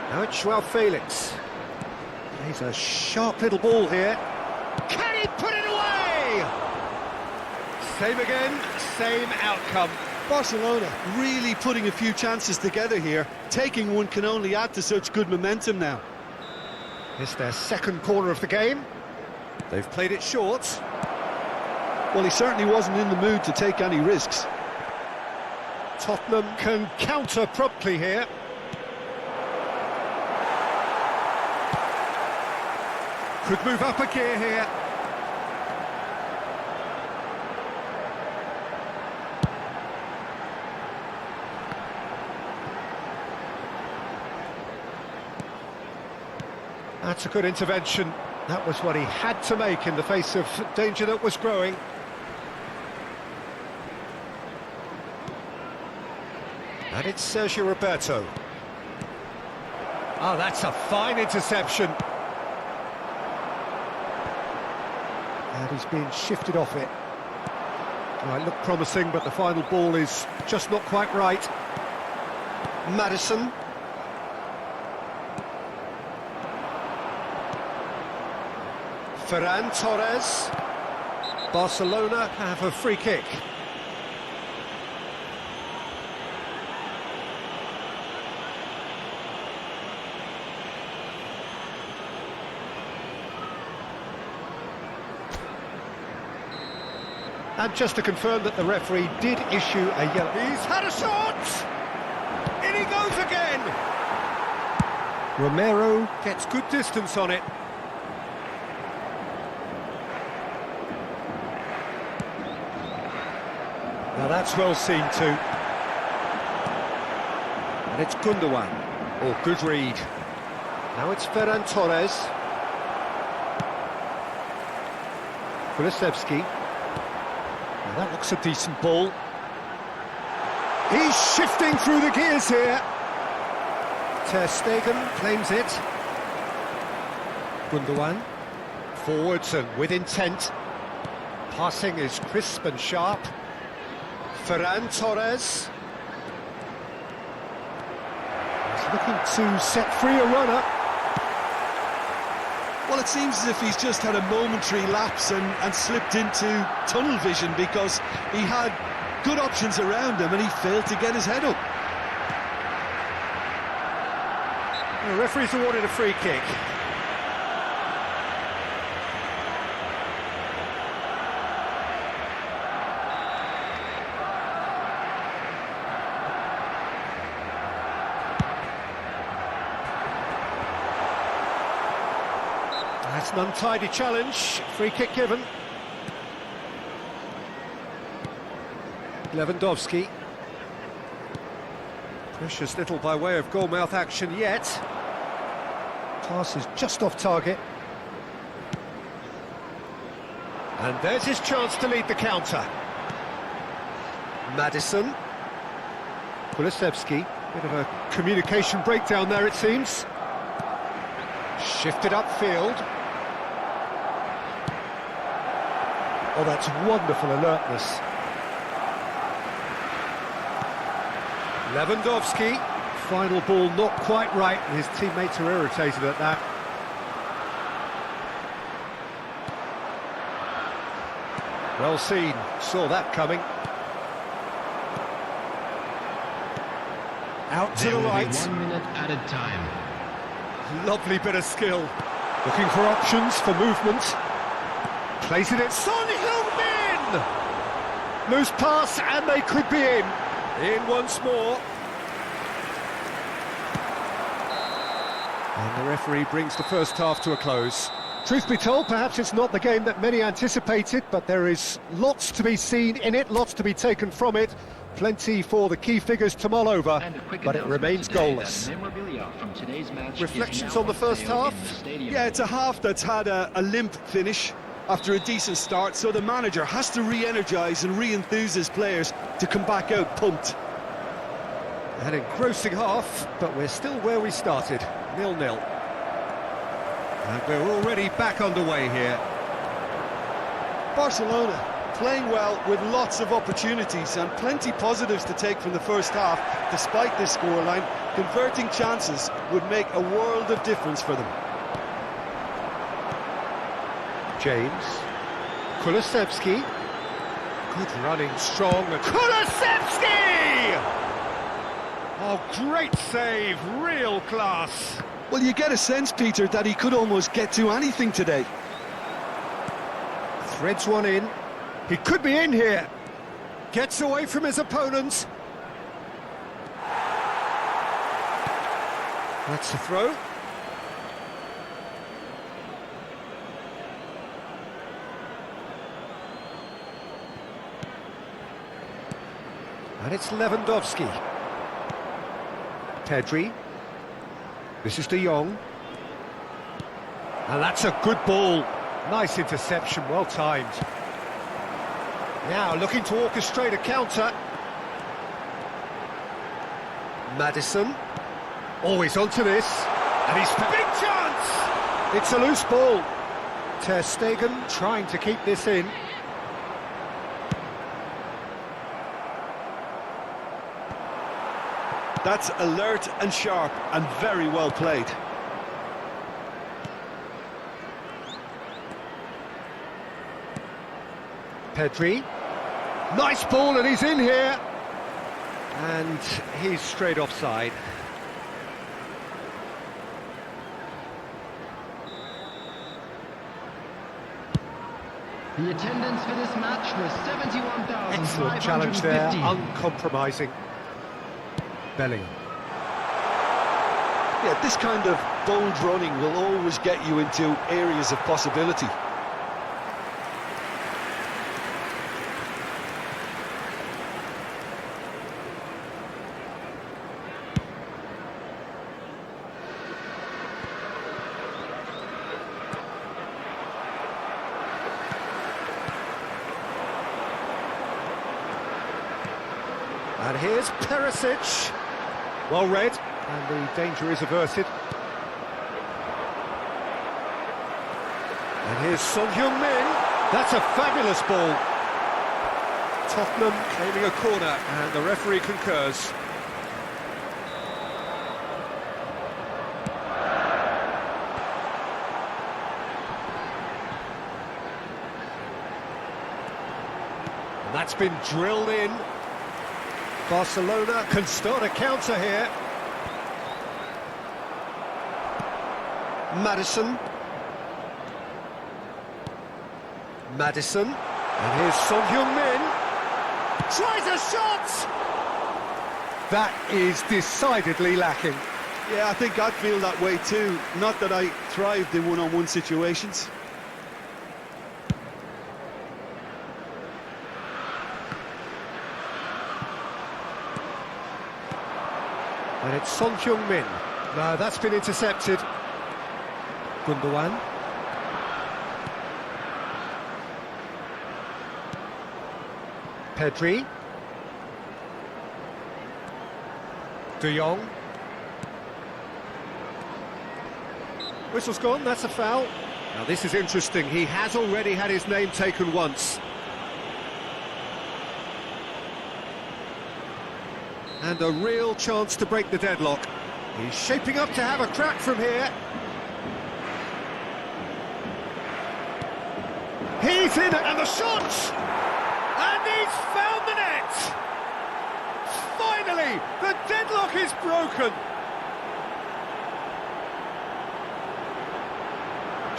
A: Now it's João Felix. He's a sharp little ball here. Can he put it away? Same again, same outcome.
B: Barcelona really putting a few chances together here. Taking one can only add to such good momentum now.
A: It's their second corner of the game. They've played it short.
B: Well, he certainly wasn't in the mood to take any risks.
A: Tottenham can counter promptly here. Could move up a gear here. That's a good intervention. That was what he had to make in the face of danger that was growing. And it's Sergio Roberto. Oh, that's a fine interception. And he's been shifted off it. Might look promising, but the final ball is just not quite right. Maddison. Ferran Torres. Barcelona have a free kick. And just to confirm that the referee did issue a yellow. He's had a shot! In he goes again! Romero gets good distance on it. Now that's well seen too. And it's Gundogan. Oh, good read. Now it's Ferran Torres. Kulusevski. Now that looks a decent ball. He's shifting through the gears here. Ter Stegen claims it. Gundogan. Forwards and with intent. Passing is crisp and sharp. Ferran Torres. He's looking to set free a runner.
B: Well, it seems as if he's just had a momentary lapse and slipped into tunnel vision, because he had good options around him and he failed to get his head up.
A: The referee's awarded a free kick. That's an untidy challenge. Free kick given. Lewandowski. Precious little by way of goalmouth action yet. Pass is just off target. And there's his chance to lead the counter. Maddison. Kulusevski. Bit of a communication breakdown there, it seems. Shifted upfield. Oh, that's wonderful alertness. Lewandowski. Final ball not quite right, and his teammates are irritated at that. Well seen, saw that coming. Out to the right.
C: 1 minute added time.
A: Lovely bit of skill. Looking for options for movement. Plays it in. Son Heung-min! Loose pass, and they could be in. In once more. And the referee brings the first half to a close. Truth be told, perhaps it's not the game that many anticipated, but there is lots to be seen in it, lots to be taken from it. Plenty for the key figures to mull over, but it remains goalless. Reflections on the first half?
B: Yeah, it's a half that's had a limp finish after a decent start, so the manager has to re-energise and re-enthuse his players to come back out pumped.
A: An engrossing half, but we're still where we started, 0-0. And we're already back underway here.
B: Barcelona playing well with lots of opportunities and plenty positives to take from the first half. Despite this scoreline, converting chances would make a world of difference for them.
A: James. Kulusevski. Good running, strong. Kulusevski! Oh, great save, real class.
B: Well, you get a sense, Peter, that he could almost get to anything today.
A: Threads one in. He could be in here. Gets away from his opponents. That's the throw. And it's Lewandowski. Pedri. This is De Jong. And that's a good ball. Nice interception, well timed. Now looking to orchestrate a counter. Maddison. Always onto this. And he's big chance! It's a loose ball. Ter Stegen trying to keep this in.
B: That's alert and sharp and very well played.
A: Pedri. Nice ball, and he's in here. And he's straight offside.
C: The attendance for this match was 71,550.
A: Excellent challenge there, uncompromising. Bellingham.
B: Yeah, this kind of bold running will always get you into areas of possibility.
A: And here's Perisic. Well read, and the danger is averted. And here's Son Heung-min. That's a fabulous ball. Tottenham claiming a corner, and the referee concurs. And that's been drilled in Barcelona can start a counter here. Madison. And here's Son Heung-min. Tries a shot! That is decidedly lacking.
B: Yeah, I think I'd feel that way too. Not that I thrived in one-on-one situations.
A: And it's Son Heung-min. No, that's been intercepted. Gundogan. Pedri. De Jong. Whistle's gone, that's a foul. Now this is interesting, he has already had his name taken once. And a real chance to break the deadlock. He's shaping up to have a crack from here. He's in, and the shot! And he's found the net! Finally, the deadlock is broken!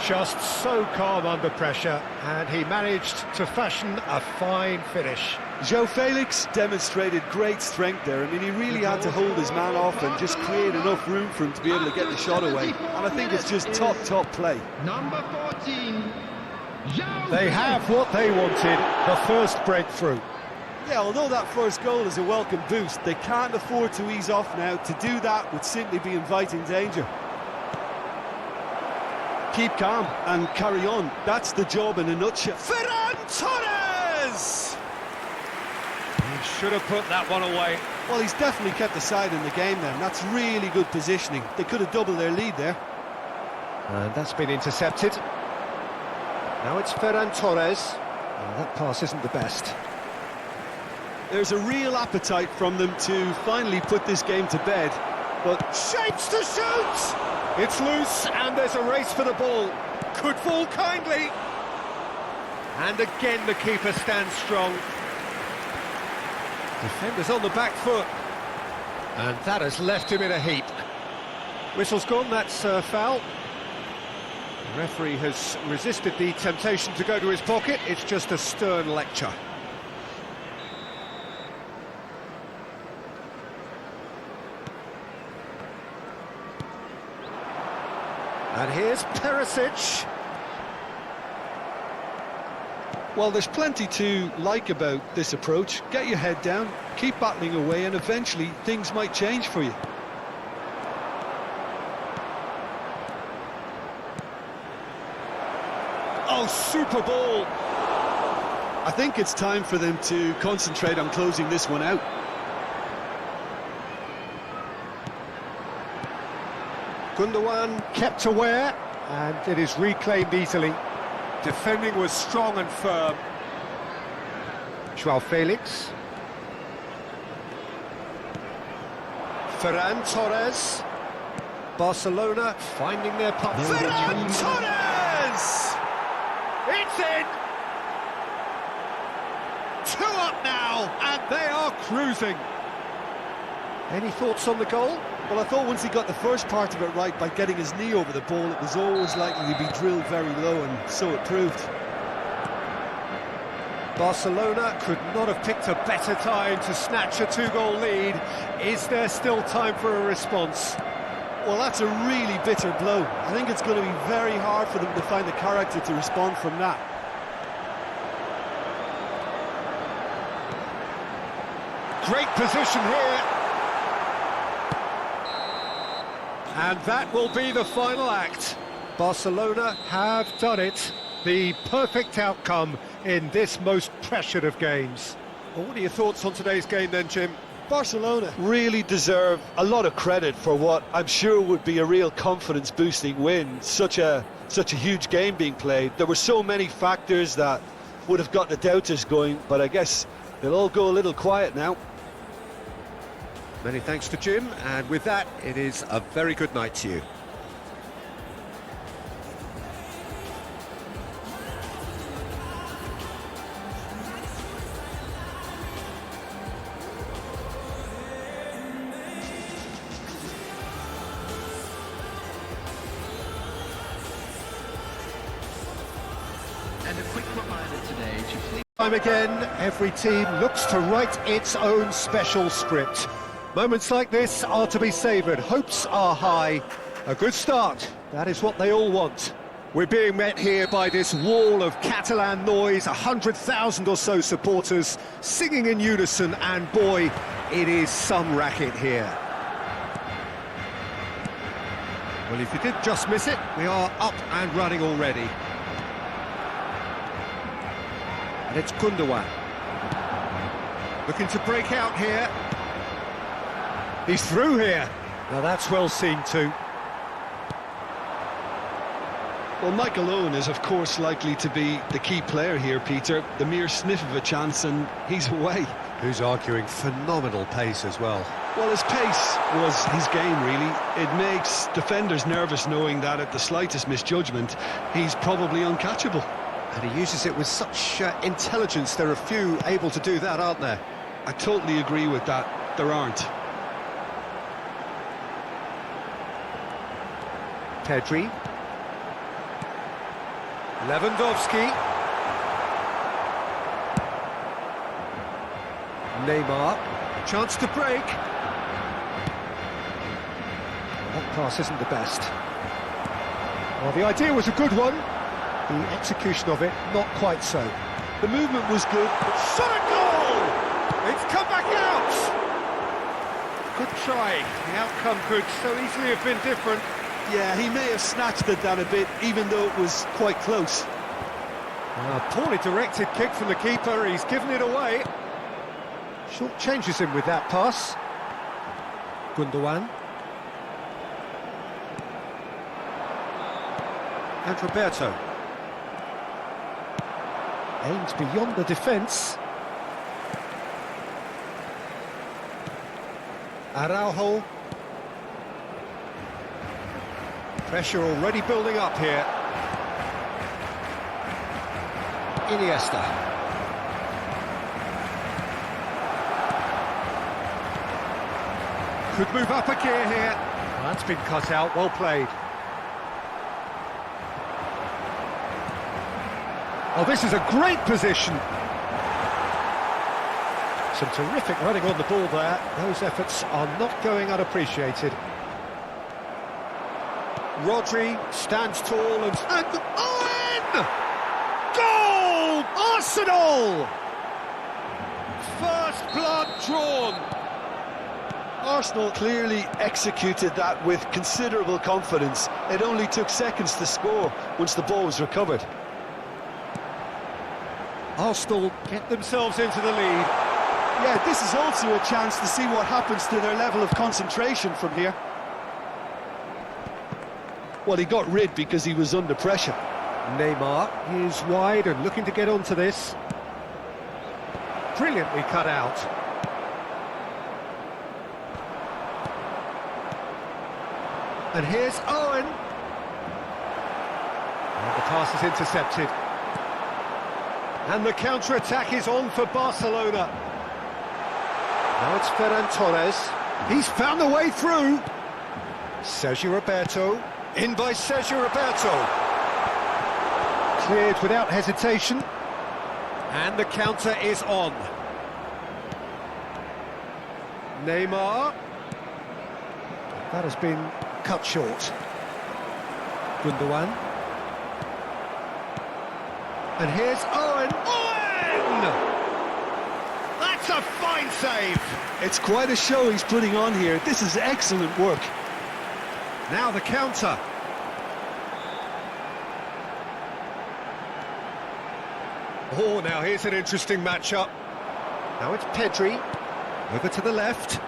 A: Just so calm under pressure, and he managed to fashion a fine finish.
B: João Felix demonstrated great strength there. I mean, he really had to hold his man off and just create enough room for him to be able to get the shot away. And I think it's just top play.
C: Number 14.
A: They have what they wanted, the first breakthrough.
B: Yeah, although that first goal is a welcome boost, they can't afford to ease off now. To do that would simply be inviting danger. Keep calm and carry on. That's the job in a nutshell.
A: Ferran Torres! He should have put that one away.
B: Well, he's definitely kept the side in the game then. That's really good positioning. They could have doubled their lead there.
A: And that's been intercepted. Now it's Ferran Torres. That pass isn't the best.
B: There's a real appetite from them to finally put this game to bed. But
A: Shapes to shoot! It's loose, and there's a race for the ball. Could fall kindly. And again the keeper stands strong. Defenders on the back foot. And that has left him in a heap. Whistle's gone, that's a foul. The referee has resisted the temptation to go to his pocket. It's just a stern lecture. And here's Perisic.
B: well, there's plenty to like about this approach. Get your head down, keep battling away, and eventually things might change for you.
A: Oh, super ball!
B: I think it's time for them to concentrate on closing this one out.
A: Gundogan kept aware, and it is reclaimed easily. Defending was strong and firm. João Felix. Ferran Torres. Barcelona finding their puck. Ferran Torres! It's in! 2 up now, and they are cruising. Any thoughts on the goal?
B: Well, I thought once he got the first part of it right by getting his knee over the ball, it was always likely to be drilled very low, and so it proved.
A: Barcelona could not have picked a better time to snatch a 2-goal lead. Is there still time for a response?
B: Well, that's a really bitter blow. I think it's going to be very hard for them to find the character to respond from that.
A: Great position here. And that will be the final act. Barcelona have done it. The perfect outcome in this most pressured of games. Well, what are your thoughts on today's game then, Jim?
B: Barcelona really deserve a lot of credit for what I'm sure would be a real confidence-boosting win. Such a huge game being played. There were so many factors that would have got the doubters going, but I guess they'll all go a little quiet now.
A: Many thanks to Jim, and with that, it is a very good night to you.
C: today to please...
A: Time again, every team looks to write its own special script. Moments like this are to be savoured, hopes are high. A good start, that is what they all want. We're being met here by this wall of Catalan noise, 100,000 or so supporters singing in unison, and boy, it is some racket here. Well, if you did just miss it, we are up and running already. And it's Gundogan. Looking to break out here. He's through here. Now that's well seen too.
B: Well, Michael Owen is, of course, likely to be the key player here, Peter. The mere sniff of a chance and he's away.
A: Who's arguing phenomenal pace as well.
B: Well, his pace was his game, really. It makes defenders nervous knowing that at the slightest misjudgment, he's probably uncatchable.
A: And he uses it with such intelligence. There are few able to do that, aren't there?
B: I totally agree with that. There aren't.
A: Pedri. Lewandowski. Neymar. Chance to break. That pass isn't the best. Well, the idea was a good one. The execution of it, not quite so.
B: The movement was good.
A: Shot a goal! It's come back out! Good try. The outcome could so easily have been different.
B: Yeah, he may have snatched at that a bit, even though it was quite close.
A: A poorly directed kick from the keeper, he's given it away. Short changes him with that pass. Gundogan. And Roberto. Aimed beyond the defence. Araujo. Pressure already building up here. Iniesta. Could move up a gear here. That's been cut out, well played. Oh, this is a great position. Some terrific running on the ball there. Those efforts are not going unappreciated. Rodri stands tall and Owen! Goal! Arsenal! First blood drawn.
B: Arsenal clearly executed that with considerable confidence. It only took seconds to score once the ball was recovered.
A: Arsenal get themselves into the lead.
B: Yeah, this is also a chance to see what happens to their level of concentration from here. Well, he got rid because he was under pressure.
A: Neymar is wide and looking to get onto this. Brilliantly cut out. And here's Owen. And the pass is intercepted. And the counter-attack is on for Barcelona. Now it's Ferran Torres. He's found a way through. Sergio Roberto. In by Sergio Roberto. Cleared without hesitation. And the counter is on. Neymar. That has been cut short. Gundogan. And here's Owen. Owen! That's a fine save.
B: It's quite a show he's putting on here. This is excellent work.
A: Now the counter. Oh, now here's an interesting matchup. Now it's Pedri. Over to the left.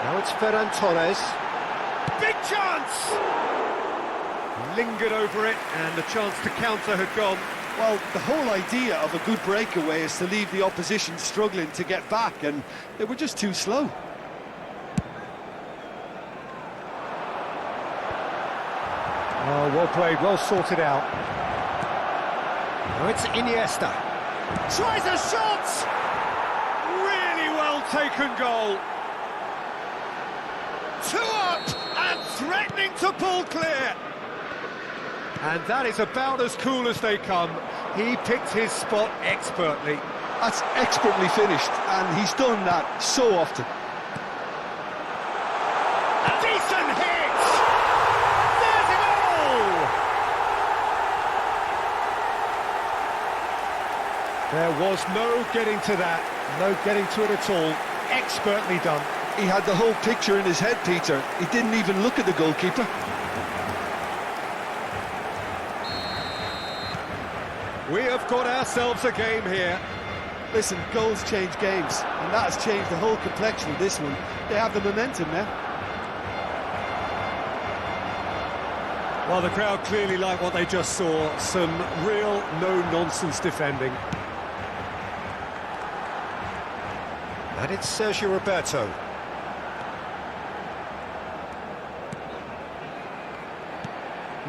A: Now it's Ferran Torres. Big chance! Lingered over it, and the chance to counter had gone.
B: Well, the whole idea of a good breakaway is to leave the opposition struggling to get back, and they were just too slow.
A: Oh, well played, well sorted out. Now it's Iniesta. Tries a shot! Really well taken goal. 2 up and threatening to pull clear. And that is about as cool as they come. He picked his spot expertly.
B: That's expertly finished, and he's done that so often.
A: A decent hit! There's it all! There was no getting to that, no getting to it at all. Expertly done.
B: He had the whole picture in his head, Peter. He didn't even look at the goalkeeper.
A: We have got ourselves a game here.
B: Listen, goals change games, and that has changed the whole complexion of this one. They have the momentum now.
A: Well, the crowd clearly like what they just saw. Some real no-nonsense defending. And it's Sergio Roberto.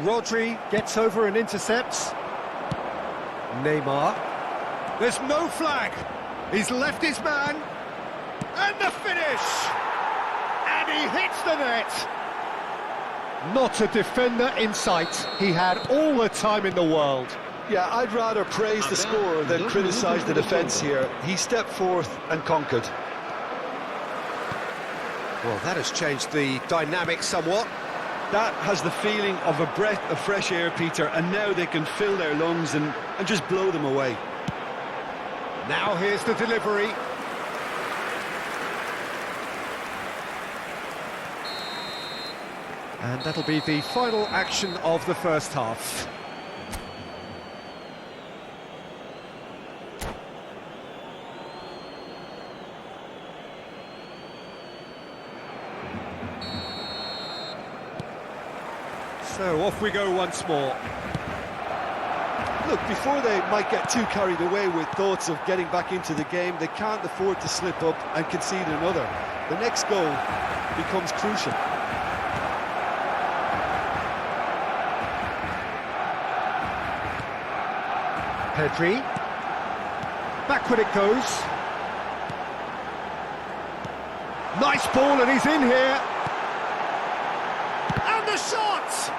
A: Rodri gets over and intercepts. Neymar. There's no flag. He's left his man. And the finish! And he hits the net. Not a defender in sight. He had all the time in the world.
B: Yeah, I'd rather praise the scorer than criticise the defence here. He stepped forth and conquered.
A: Well, that has changed the dynamic somewhat.
B: That has the feeling of a breath of fresh air, Peter, and now they can fill their lungs and just blow them away.
A: Now here's the delivery. And that'll be the final action of the first half. So off we go once more.
B: Look, before they might get too carried away with thoughts of getting back into the game, they can't afford to slip up and concede another. The next goal becomes crucial.
A: Pedri. Backward it goes. Nice ball, and he's in here. And the shot!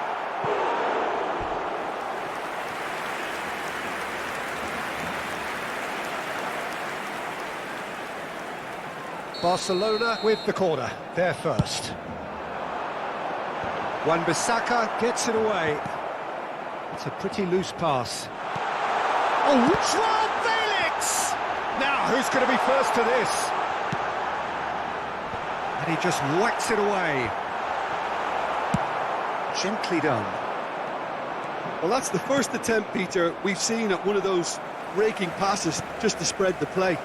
A: Barcelona with the corner, they're first. Wan-Bissaka gets it away. It's a pretty loose pass. Oh, Joao Felix! Now, who's going to be first to this? And he just whacks it away. Gently done.
B: Well, that's the first attempt, Peter, we've seen at one of those raking passes just to spread the play.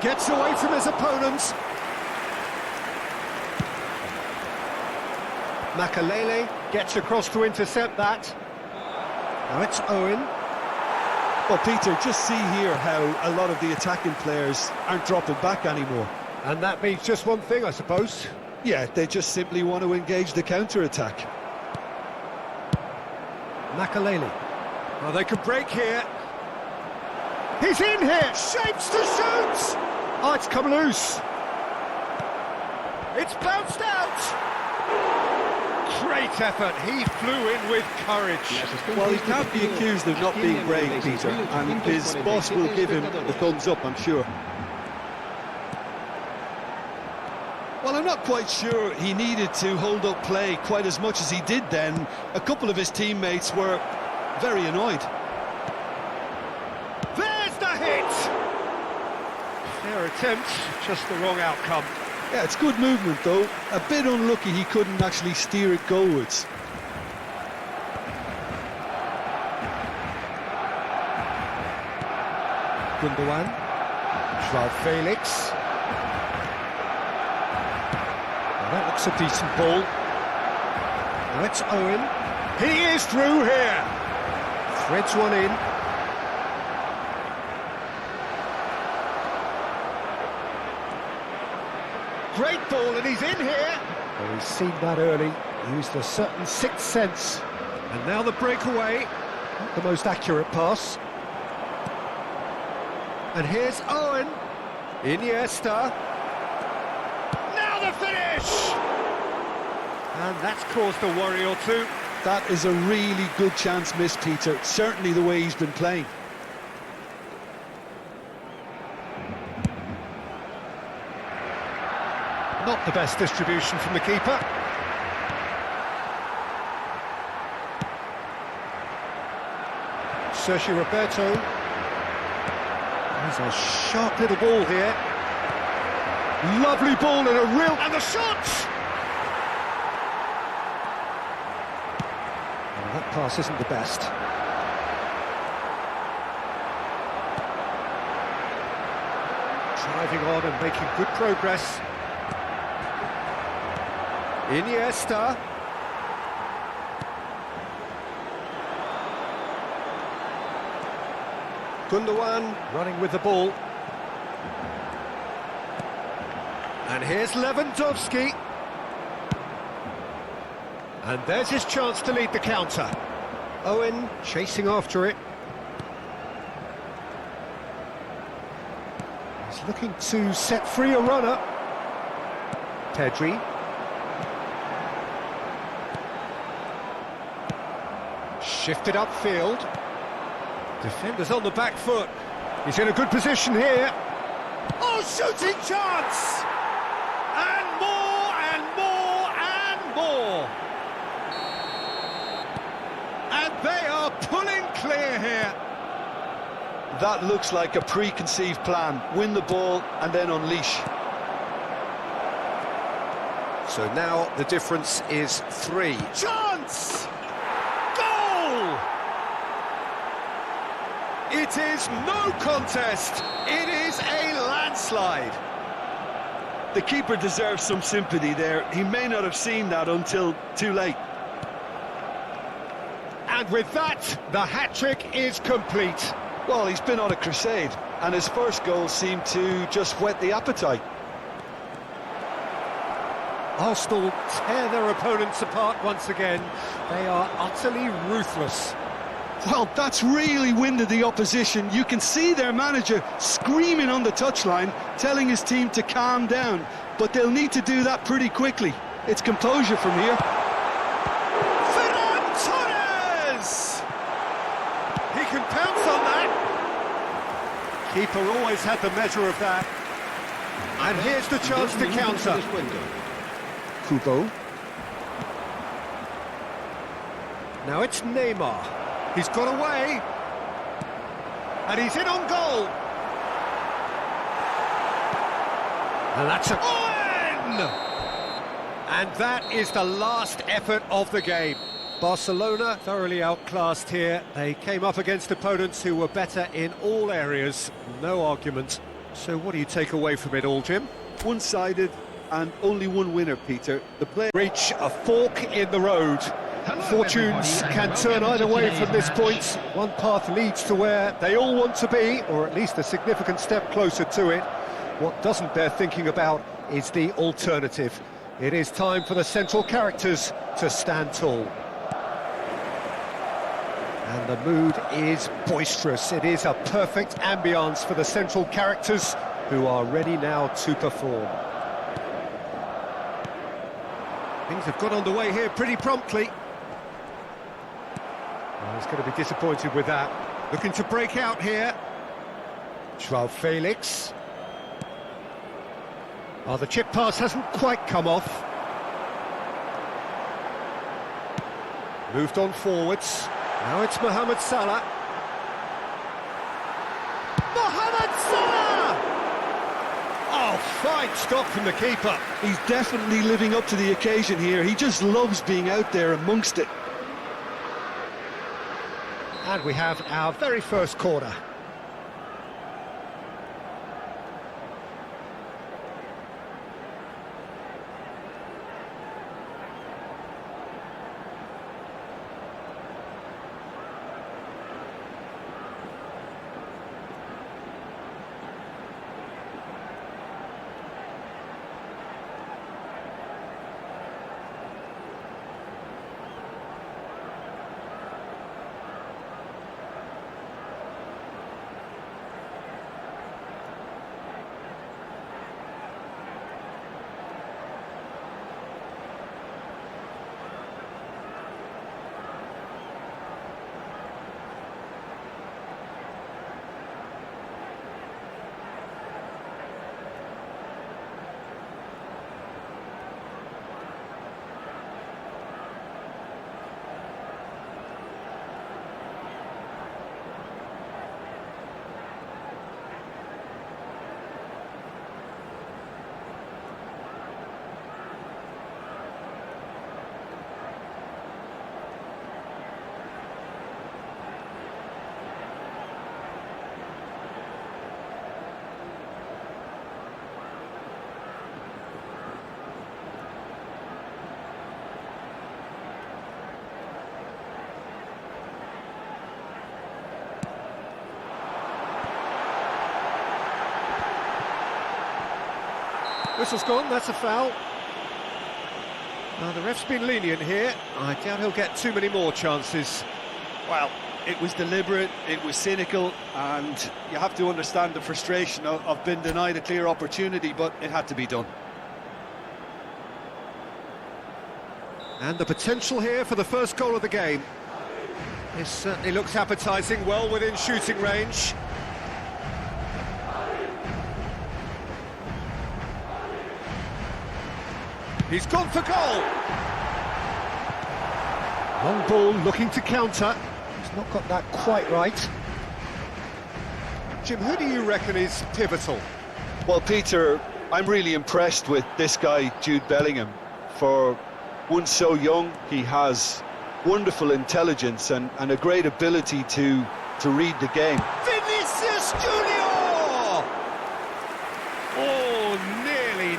A: Gets away from his opponents. Makalele gets across to intercept that. Now it's Owen.
B: Well, Peter, just see here how a lot of the attacking players aren't dropping back anymore.
A: And that means just one thing, I suppose.
B: Yeah, they just simply want to engage the counter-attack.
A: Makalele. Well, they could break here. He's in here! Shapes to shoot! Oh, it's come loose. It's bounced out! Great effort. He flew in with courage.
B: Well, he can't be accused of not being brave, Peter, and his boss will give him the thumbs up, I'm sure. Well, I'm not quite sure he needed to hold up play quite as much as he did then. A couple of his teammates were very annoyed.
A: There's the hit! Their attempt, just the wrong outcome.
B: Yeah, it's good movement, though. A bit unlucky he couldn't actually steer it goalwards.
A: Gundogan. Joao Felix. Well, that looks a decent ball. Now it's Owen. He is through here. Threads one in. Great ball, and he's in here. Well, he's seen that early, used a certain sixth sense. And now the breakaway, not the most accurate pass. And here's Owen. Iniesta. Now the finish! And that's caused a worry or two.
B: That is a really good chance missed, Peter. Certainly the way he's been playing.
A: Not the best distribution from the keeper. Sergio Roberto. There's a sharp little ball here.
B: Lovely ball and a real...
A: And the shot! Well, that pass isn't the best. Driving on and making good progress. Iniesta. Gundogan running with the ball. And here's Lewandowski. And there's his chance to lead the counter. Owen chasing after it. He's looking to set free a runner. Pedri. Shifted upfield. Defenders on the back foot. He's in a good position here. Oh, shooting chance! And more, and more, and more. And they are pulling clear here.
B: That looks like a preconceived plan. Win the ball and then unleash.
A: So now the difference is 3. Chance! Goal! It is no contest. It is a landslide.
B: The keeper deserves some sympathy there. He may not have seen that until too late.
A: And with that, the hat-trick is complete.
B: Well, he's been on a crusade, and his first goal seemed to just whet the appetite.
A: Arsenal tear their opponents apart once again. They are utterly ruthless.
B: Well, that's really winded the opposition. You can see their manager screaming on the touchline, telling his team to calm down. But they'll need to do that pretty quickly. It's composure from here.
A: Ferran Torres! He can pounce on that. Keeper always had the measure of that. And here's the chance to counter. Kubo. Now it's Neymar. He's got away. And he's in on goal. And that's a... Owen! And that is the last effort of the game. Barcelona thoroughly outclassed here. They came up against opponents who were better in all areas. No argument. So what do you take away from it all, Jim?
B: One-sided and only one winner, Peter. The player...
A: Reach a fork in the road. Fortunes can turn either way from this point. One path leads to where they all want to be, or at least a significant step closer to it. What doesn't bear thinking about is the alternative. It is time for the central characters to stand tall. And the mood is boisterous. It is a perfect ambience for the central characters who are ready now to perform. Things have got underway here pretty promptly. Well, he's going to be disappointed with that. Looking to break out here. Joao Felix. Oh, the chip pass hasn't quite come off. Moved on forwards. Now it's Mohamed Salah. Mohamed Salah! Oh, fine stop from the keeper.
B: He's definitely living up to the occasion here. He just loves being out there amongst it.
A: And we have our very first corner. Whistle's gone, that's a foul. Now, the ref's been lenient here. I doubt he'll get too many more chances.
B: Well, it was deliberate, it was cynical, and you have to understand the frustration of being denied a clear opportunity, but it had to be done.
A: And the potential here for the first goal of the game. This certainly looks appetising, well within shooting range. He's gone for goal! Long ball looking to counter. He's not got that quite right. Jim, who do you reckon is pivotal?
B: Well, Peter, I'm really impressed with this guy, Jude Bellingham. For one so young, he has wonderful intelligence and a great ability to read the game.
A: Vinicius Junior! Oh, nearly.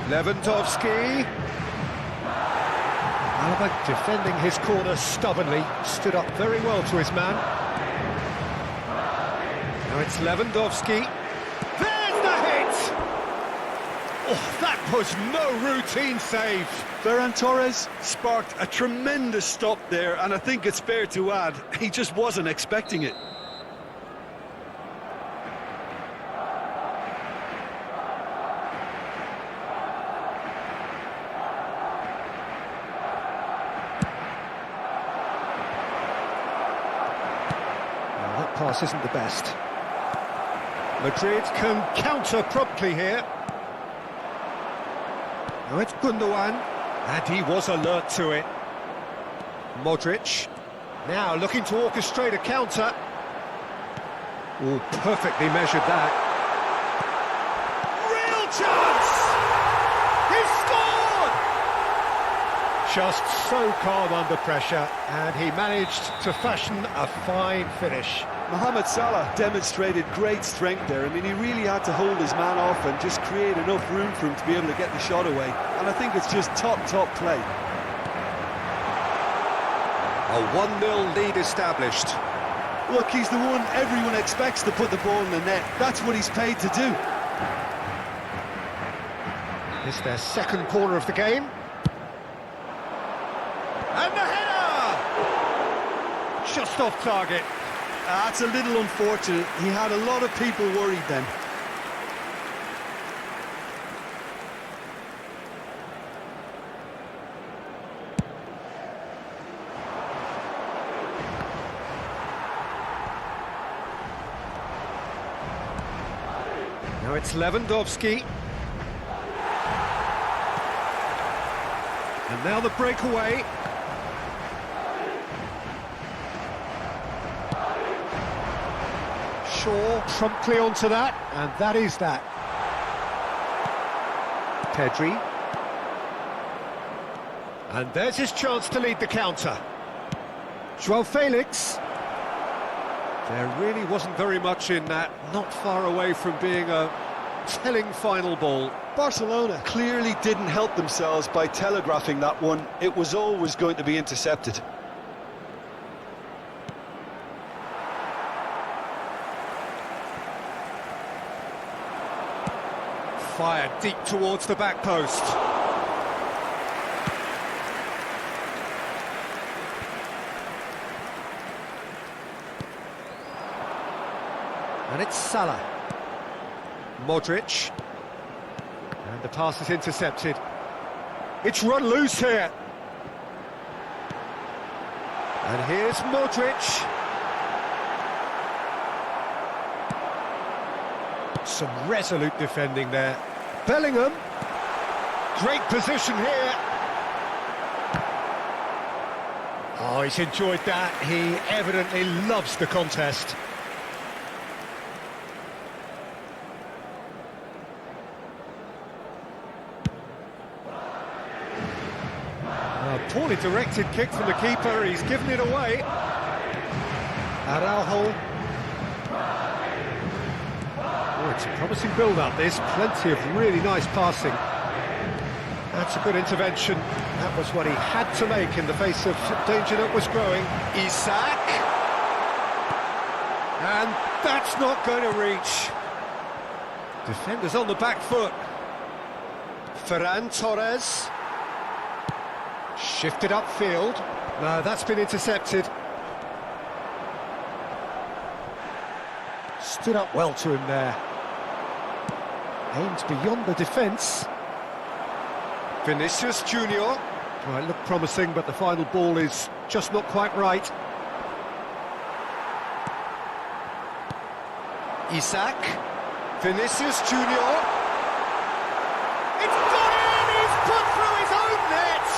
A: Lewandowski. Alaba defending his corner stubbornly, stood up very well to his man. Now it's Lewandowski. There's the hit! Oh, that was no routine save.
B: Ferran Torres sparked a tremendous stop there, and I think it's fair to add, he just wasn't expecting it.
A: That pass isn't the best. Madrid can counter promptly here. Now it's Gundogan, and he was alert to it. Modric, now looking to orchestrate a counter. Oh, perfectly measured that. Real chance! He scored! Just so calm under pressure, and he managed to fashion a fine finish.
B: Mohamed Salah demonstrated great strength there. I mean, he really had to hold his man off and just create enough room for him to be able to get the shot away. And I think it's just top play.
A: A 1-0 lead established.
B: Look, he's the one everyone expects to put the ball in the net. That's what he's paid to do.
A: It's their second corner of the game. And the header! Just off target.
B: That's a little unfortunate. He had a lot of people worried then.
A: Now it's Lewandowski. And now the breakaway. Shaw promptly onto that, and that is that. Pedri. And there's his chance to lead the counter. João Felix. There really wasn't very much in that, not far away from being a telling final ball.
B: Barcelona clearly didn't help themselves by telegraphing that one. It was always going to be intercepted.
A: Fired deep towards the back post. And it's Salah. Modric. And the pass is intercepted. It's run loose here. And here's Modric. Some resolute defending there. Bellingham. Great position here. Oh, he's enjoyed that. He evidently loves the contest. A poorly directed kick from the keeper. He's given it away. Araujo. Oh, it's a promising build-up, this. Plenty of really nice passing. That's a good intervention. That was what he had to make in the face of danger that was growing. Isak. And that's not going to reach. Defenders on the back foot. Ferran Torres. Shifted upfield. No, that's been intercepted. Stood up well to him there. Aimed beyond the defence. Vinicius Junior. Well, it looked promising, but the final ball is just not quite right. Isak. Vinicius Junior. It's gone in! He's put through his own net!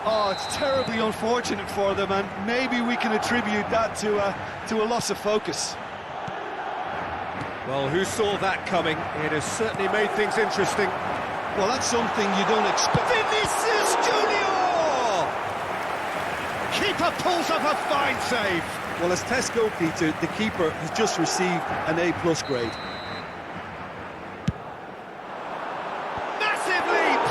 B: Oh, it's terribly unfortunate for them, and maybe we can attribute that to a loss of focus.
A: Well, who saw that coming? It has certainly made things interesting.
B: Well, that's something you don't expect.
A: Vinicius Junior! Keeper pulls up a fine save.
B: Well, as Tesco, Peter, the keeper has just received an A+ grade.
A: Massive leap!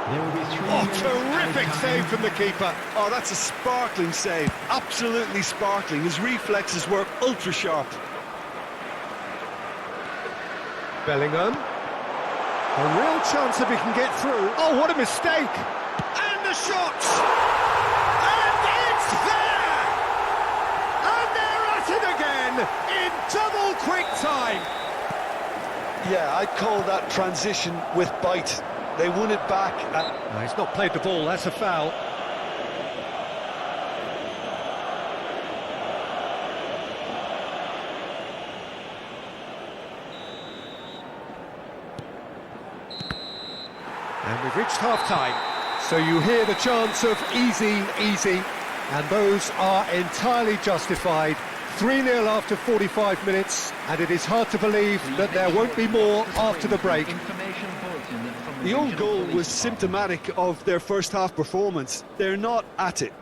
C: There will be 3
A: Oh,
C: minutes
A: terrific
C: added
A: save
C: time.
A: from the keeper.
B: Oh, that's a sparkling save. Absolutely sparkling. His reflexes work ultra sharp.
A: Bellingham. A real chance if he can get through. Oh, what a mistake! And the shot! And it's there! And they're at it again in double quick time.
B: Yeah, I'd call that transition with bite. They won it back.
A: No, he's not played the ball, that's a foul. And we've reached half-time. So you hear the chants of easy, easy, and those are entirely justified. 3-0 after 45 minutes, and it is hard to believe that there won't be more after the break.
B: The own goal was symptomatic of their first half performance. They're not at it.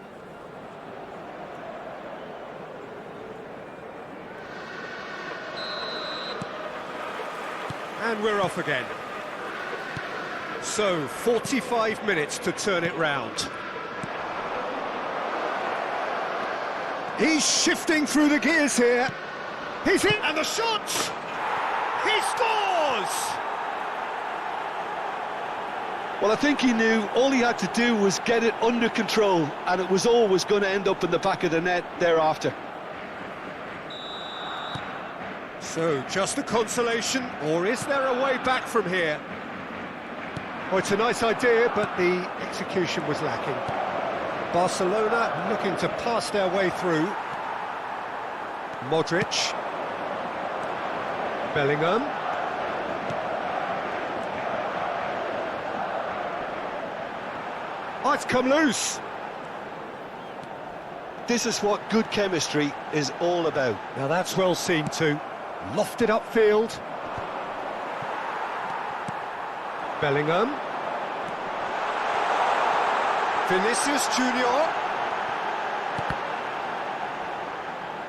A: And we're off again. So, 45 minutes to turn it round. He's shifting through the gears here. He's hit, and the shot! He scores!
B: Well, I think he knew all he had to do was get it under control, and it was always going to end up in the back of the net thereafter.
A: So, just a consolation, or is there a way back from here? Oh, it's a nice idea, but the execution was lacking. Barcelona looking to pass their way through. Modric. Bellingham. Oh, it's come loose.
B: This is what good chemistry is all about.
A: Now that's well seen too. Lofted upfield. Bellingham. Vinicius Junior.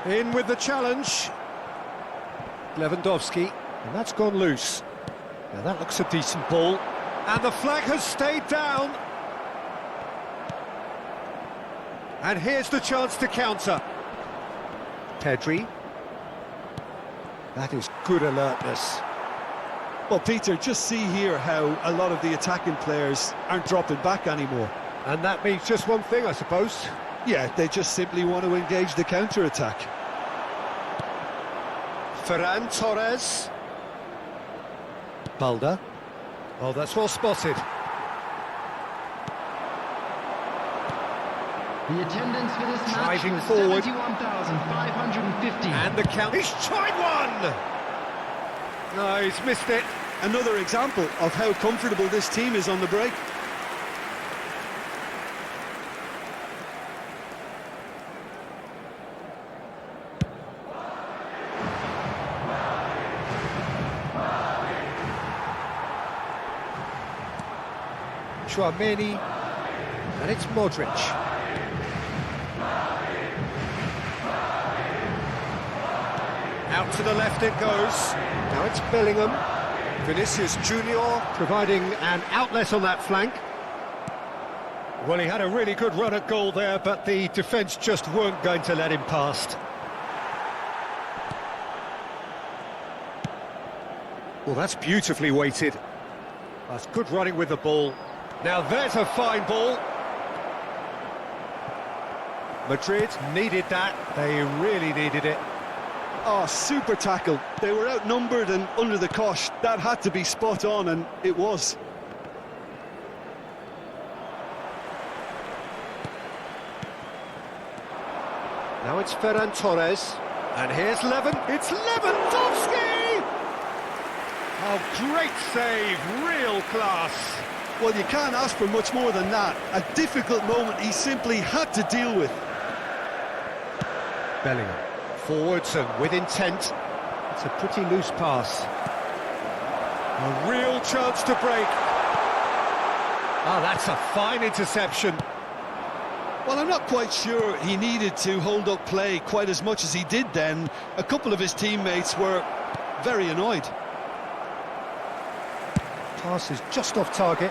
A: In with the challenge. Lewandowski. And that's gone loose. Now that looks a decent ball. And the flag has stayed down. And here's the chance to counter. Pedri. That is good alertness.
B: Well, Peter, just see here how a lot of the attacking players aren't dropping back anymore.
A: And that means just one thing, I suppose.
B: Yeah, they just simply want to engage the counter-attack.
A: Ferran Torres. Balda. Oh, that's well spotted.
C: The attendance for this match
A: Driving
C: was
A: forward.
C: 71,550.
A: And the count. He's tried one! No, he's missed it.
B: Another example of how comfortable this team is on the break.
A: Chouameni. And it's Modric. Out to the left it goes. Now it's Bellingham. Vinicius Junior providing an outlet on that flank. Well, he had a really good run at goal there, but the defence just weren't going to let him past. Well, that's beautifully weighted. That's good running with the ball. Now there's a fine ball. Madrid needed that. They really needed it.
B: Oh, super tackle. They were outnumbered and under the cosh. That had to be spot on, and it was.
A: Now it's Ferran Torres. And here's It's Lewandowski! Oh, great save, real class.
B: Well, you can't ask for much more than that. A difficult moment he simply had to deal with.
A: Bellingham, forwards and with intent. It's a pretty loose pass. A real chance to break. Oh, that's a fine interception.
B: Well, I'm not quite sure he needed to hold up play quite as much as he did then. A couple of his teammates were very annoyed.
A: Pass is just off target.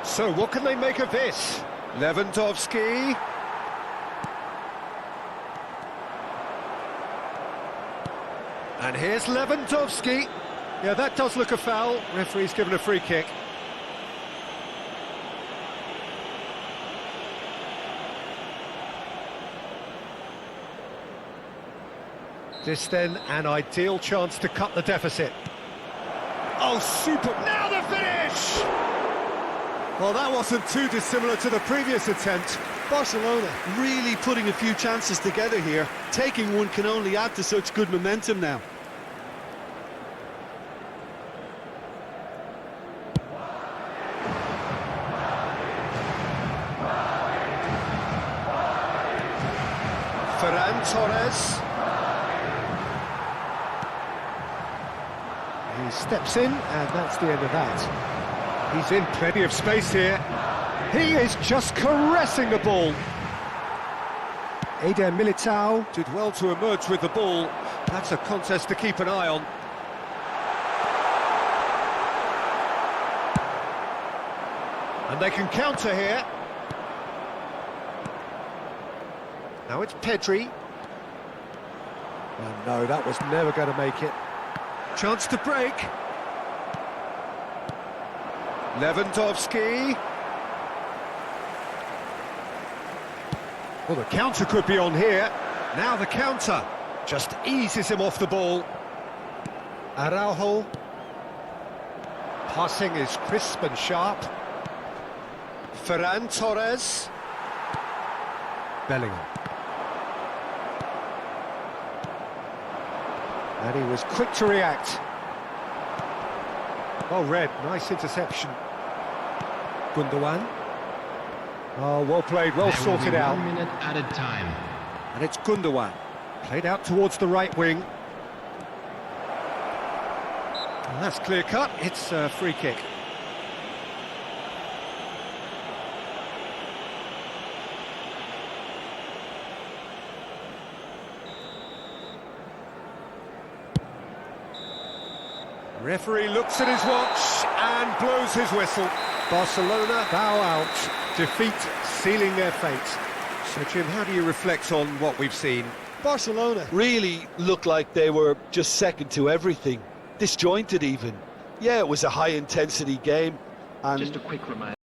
A: So what can they make of this? Lewandowski. And here's Lewandowski. Yeah, that does look a foul. Referee's given a free kick. This then an ideal chance to cut the deficit. Oh, super! Now the finish! Well, that wasn't too dissimilar to the previous attempt.
B: Barcelona really putting a few chances together here. Taking one can only add to such good momentum now.
A: Ferran Torres. He steps in, and that's the end of that. He's in plenty of space here. He is just caressing the ball. Eder Militao did well to emerge with the ball. That's a contest to keep an eye on. And they can counter here. Now it's Pedri. Oh no, that was never going to make it. Chance to break. Lewandowski. Well, the counter could be on here. Now the counter just eases him off the ball. Araujo. Passing is crisp and sharp. Ferran Torres. Bellingham. And he was quick to react. Oh, Red, nice interception. Gundogan. Oh, well played, well sorted out.
C: 1 minute added time.
A: And it's Gundogan. Played out towards the right wing. And that's clear cut, it's a free kick. Referee looks at his watch and blows his whistle. Barcelona bow out. Defeat sealing their fate. So, Jim, how do you reflect on what we've seen?
B: Barcelona really looked like they were just second to everything. Disjointed even. Yeah, it was a high-intensity game. And
C: Just a quick reminder.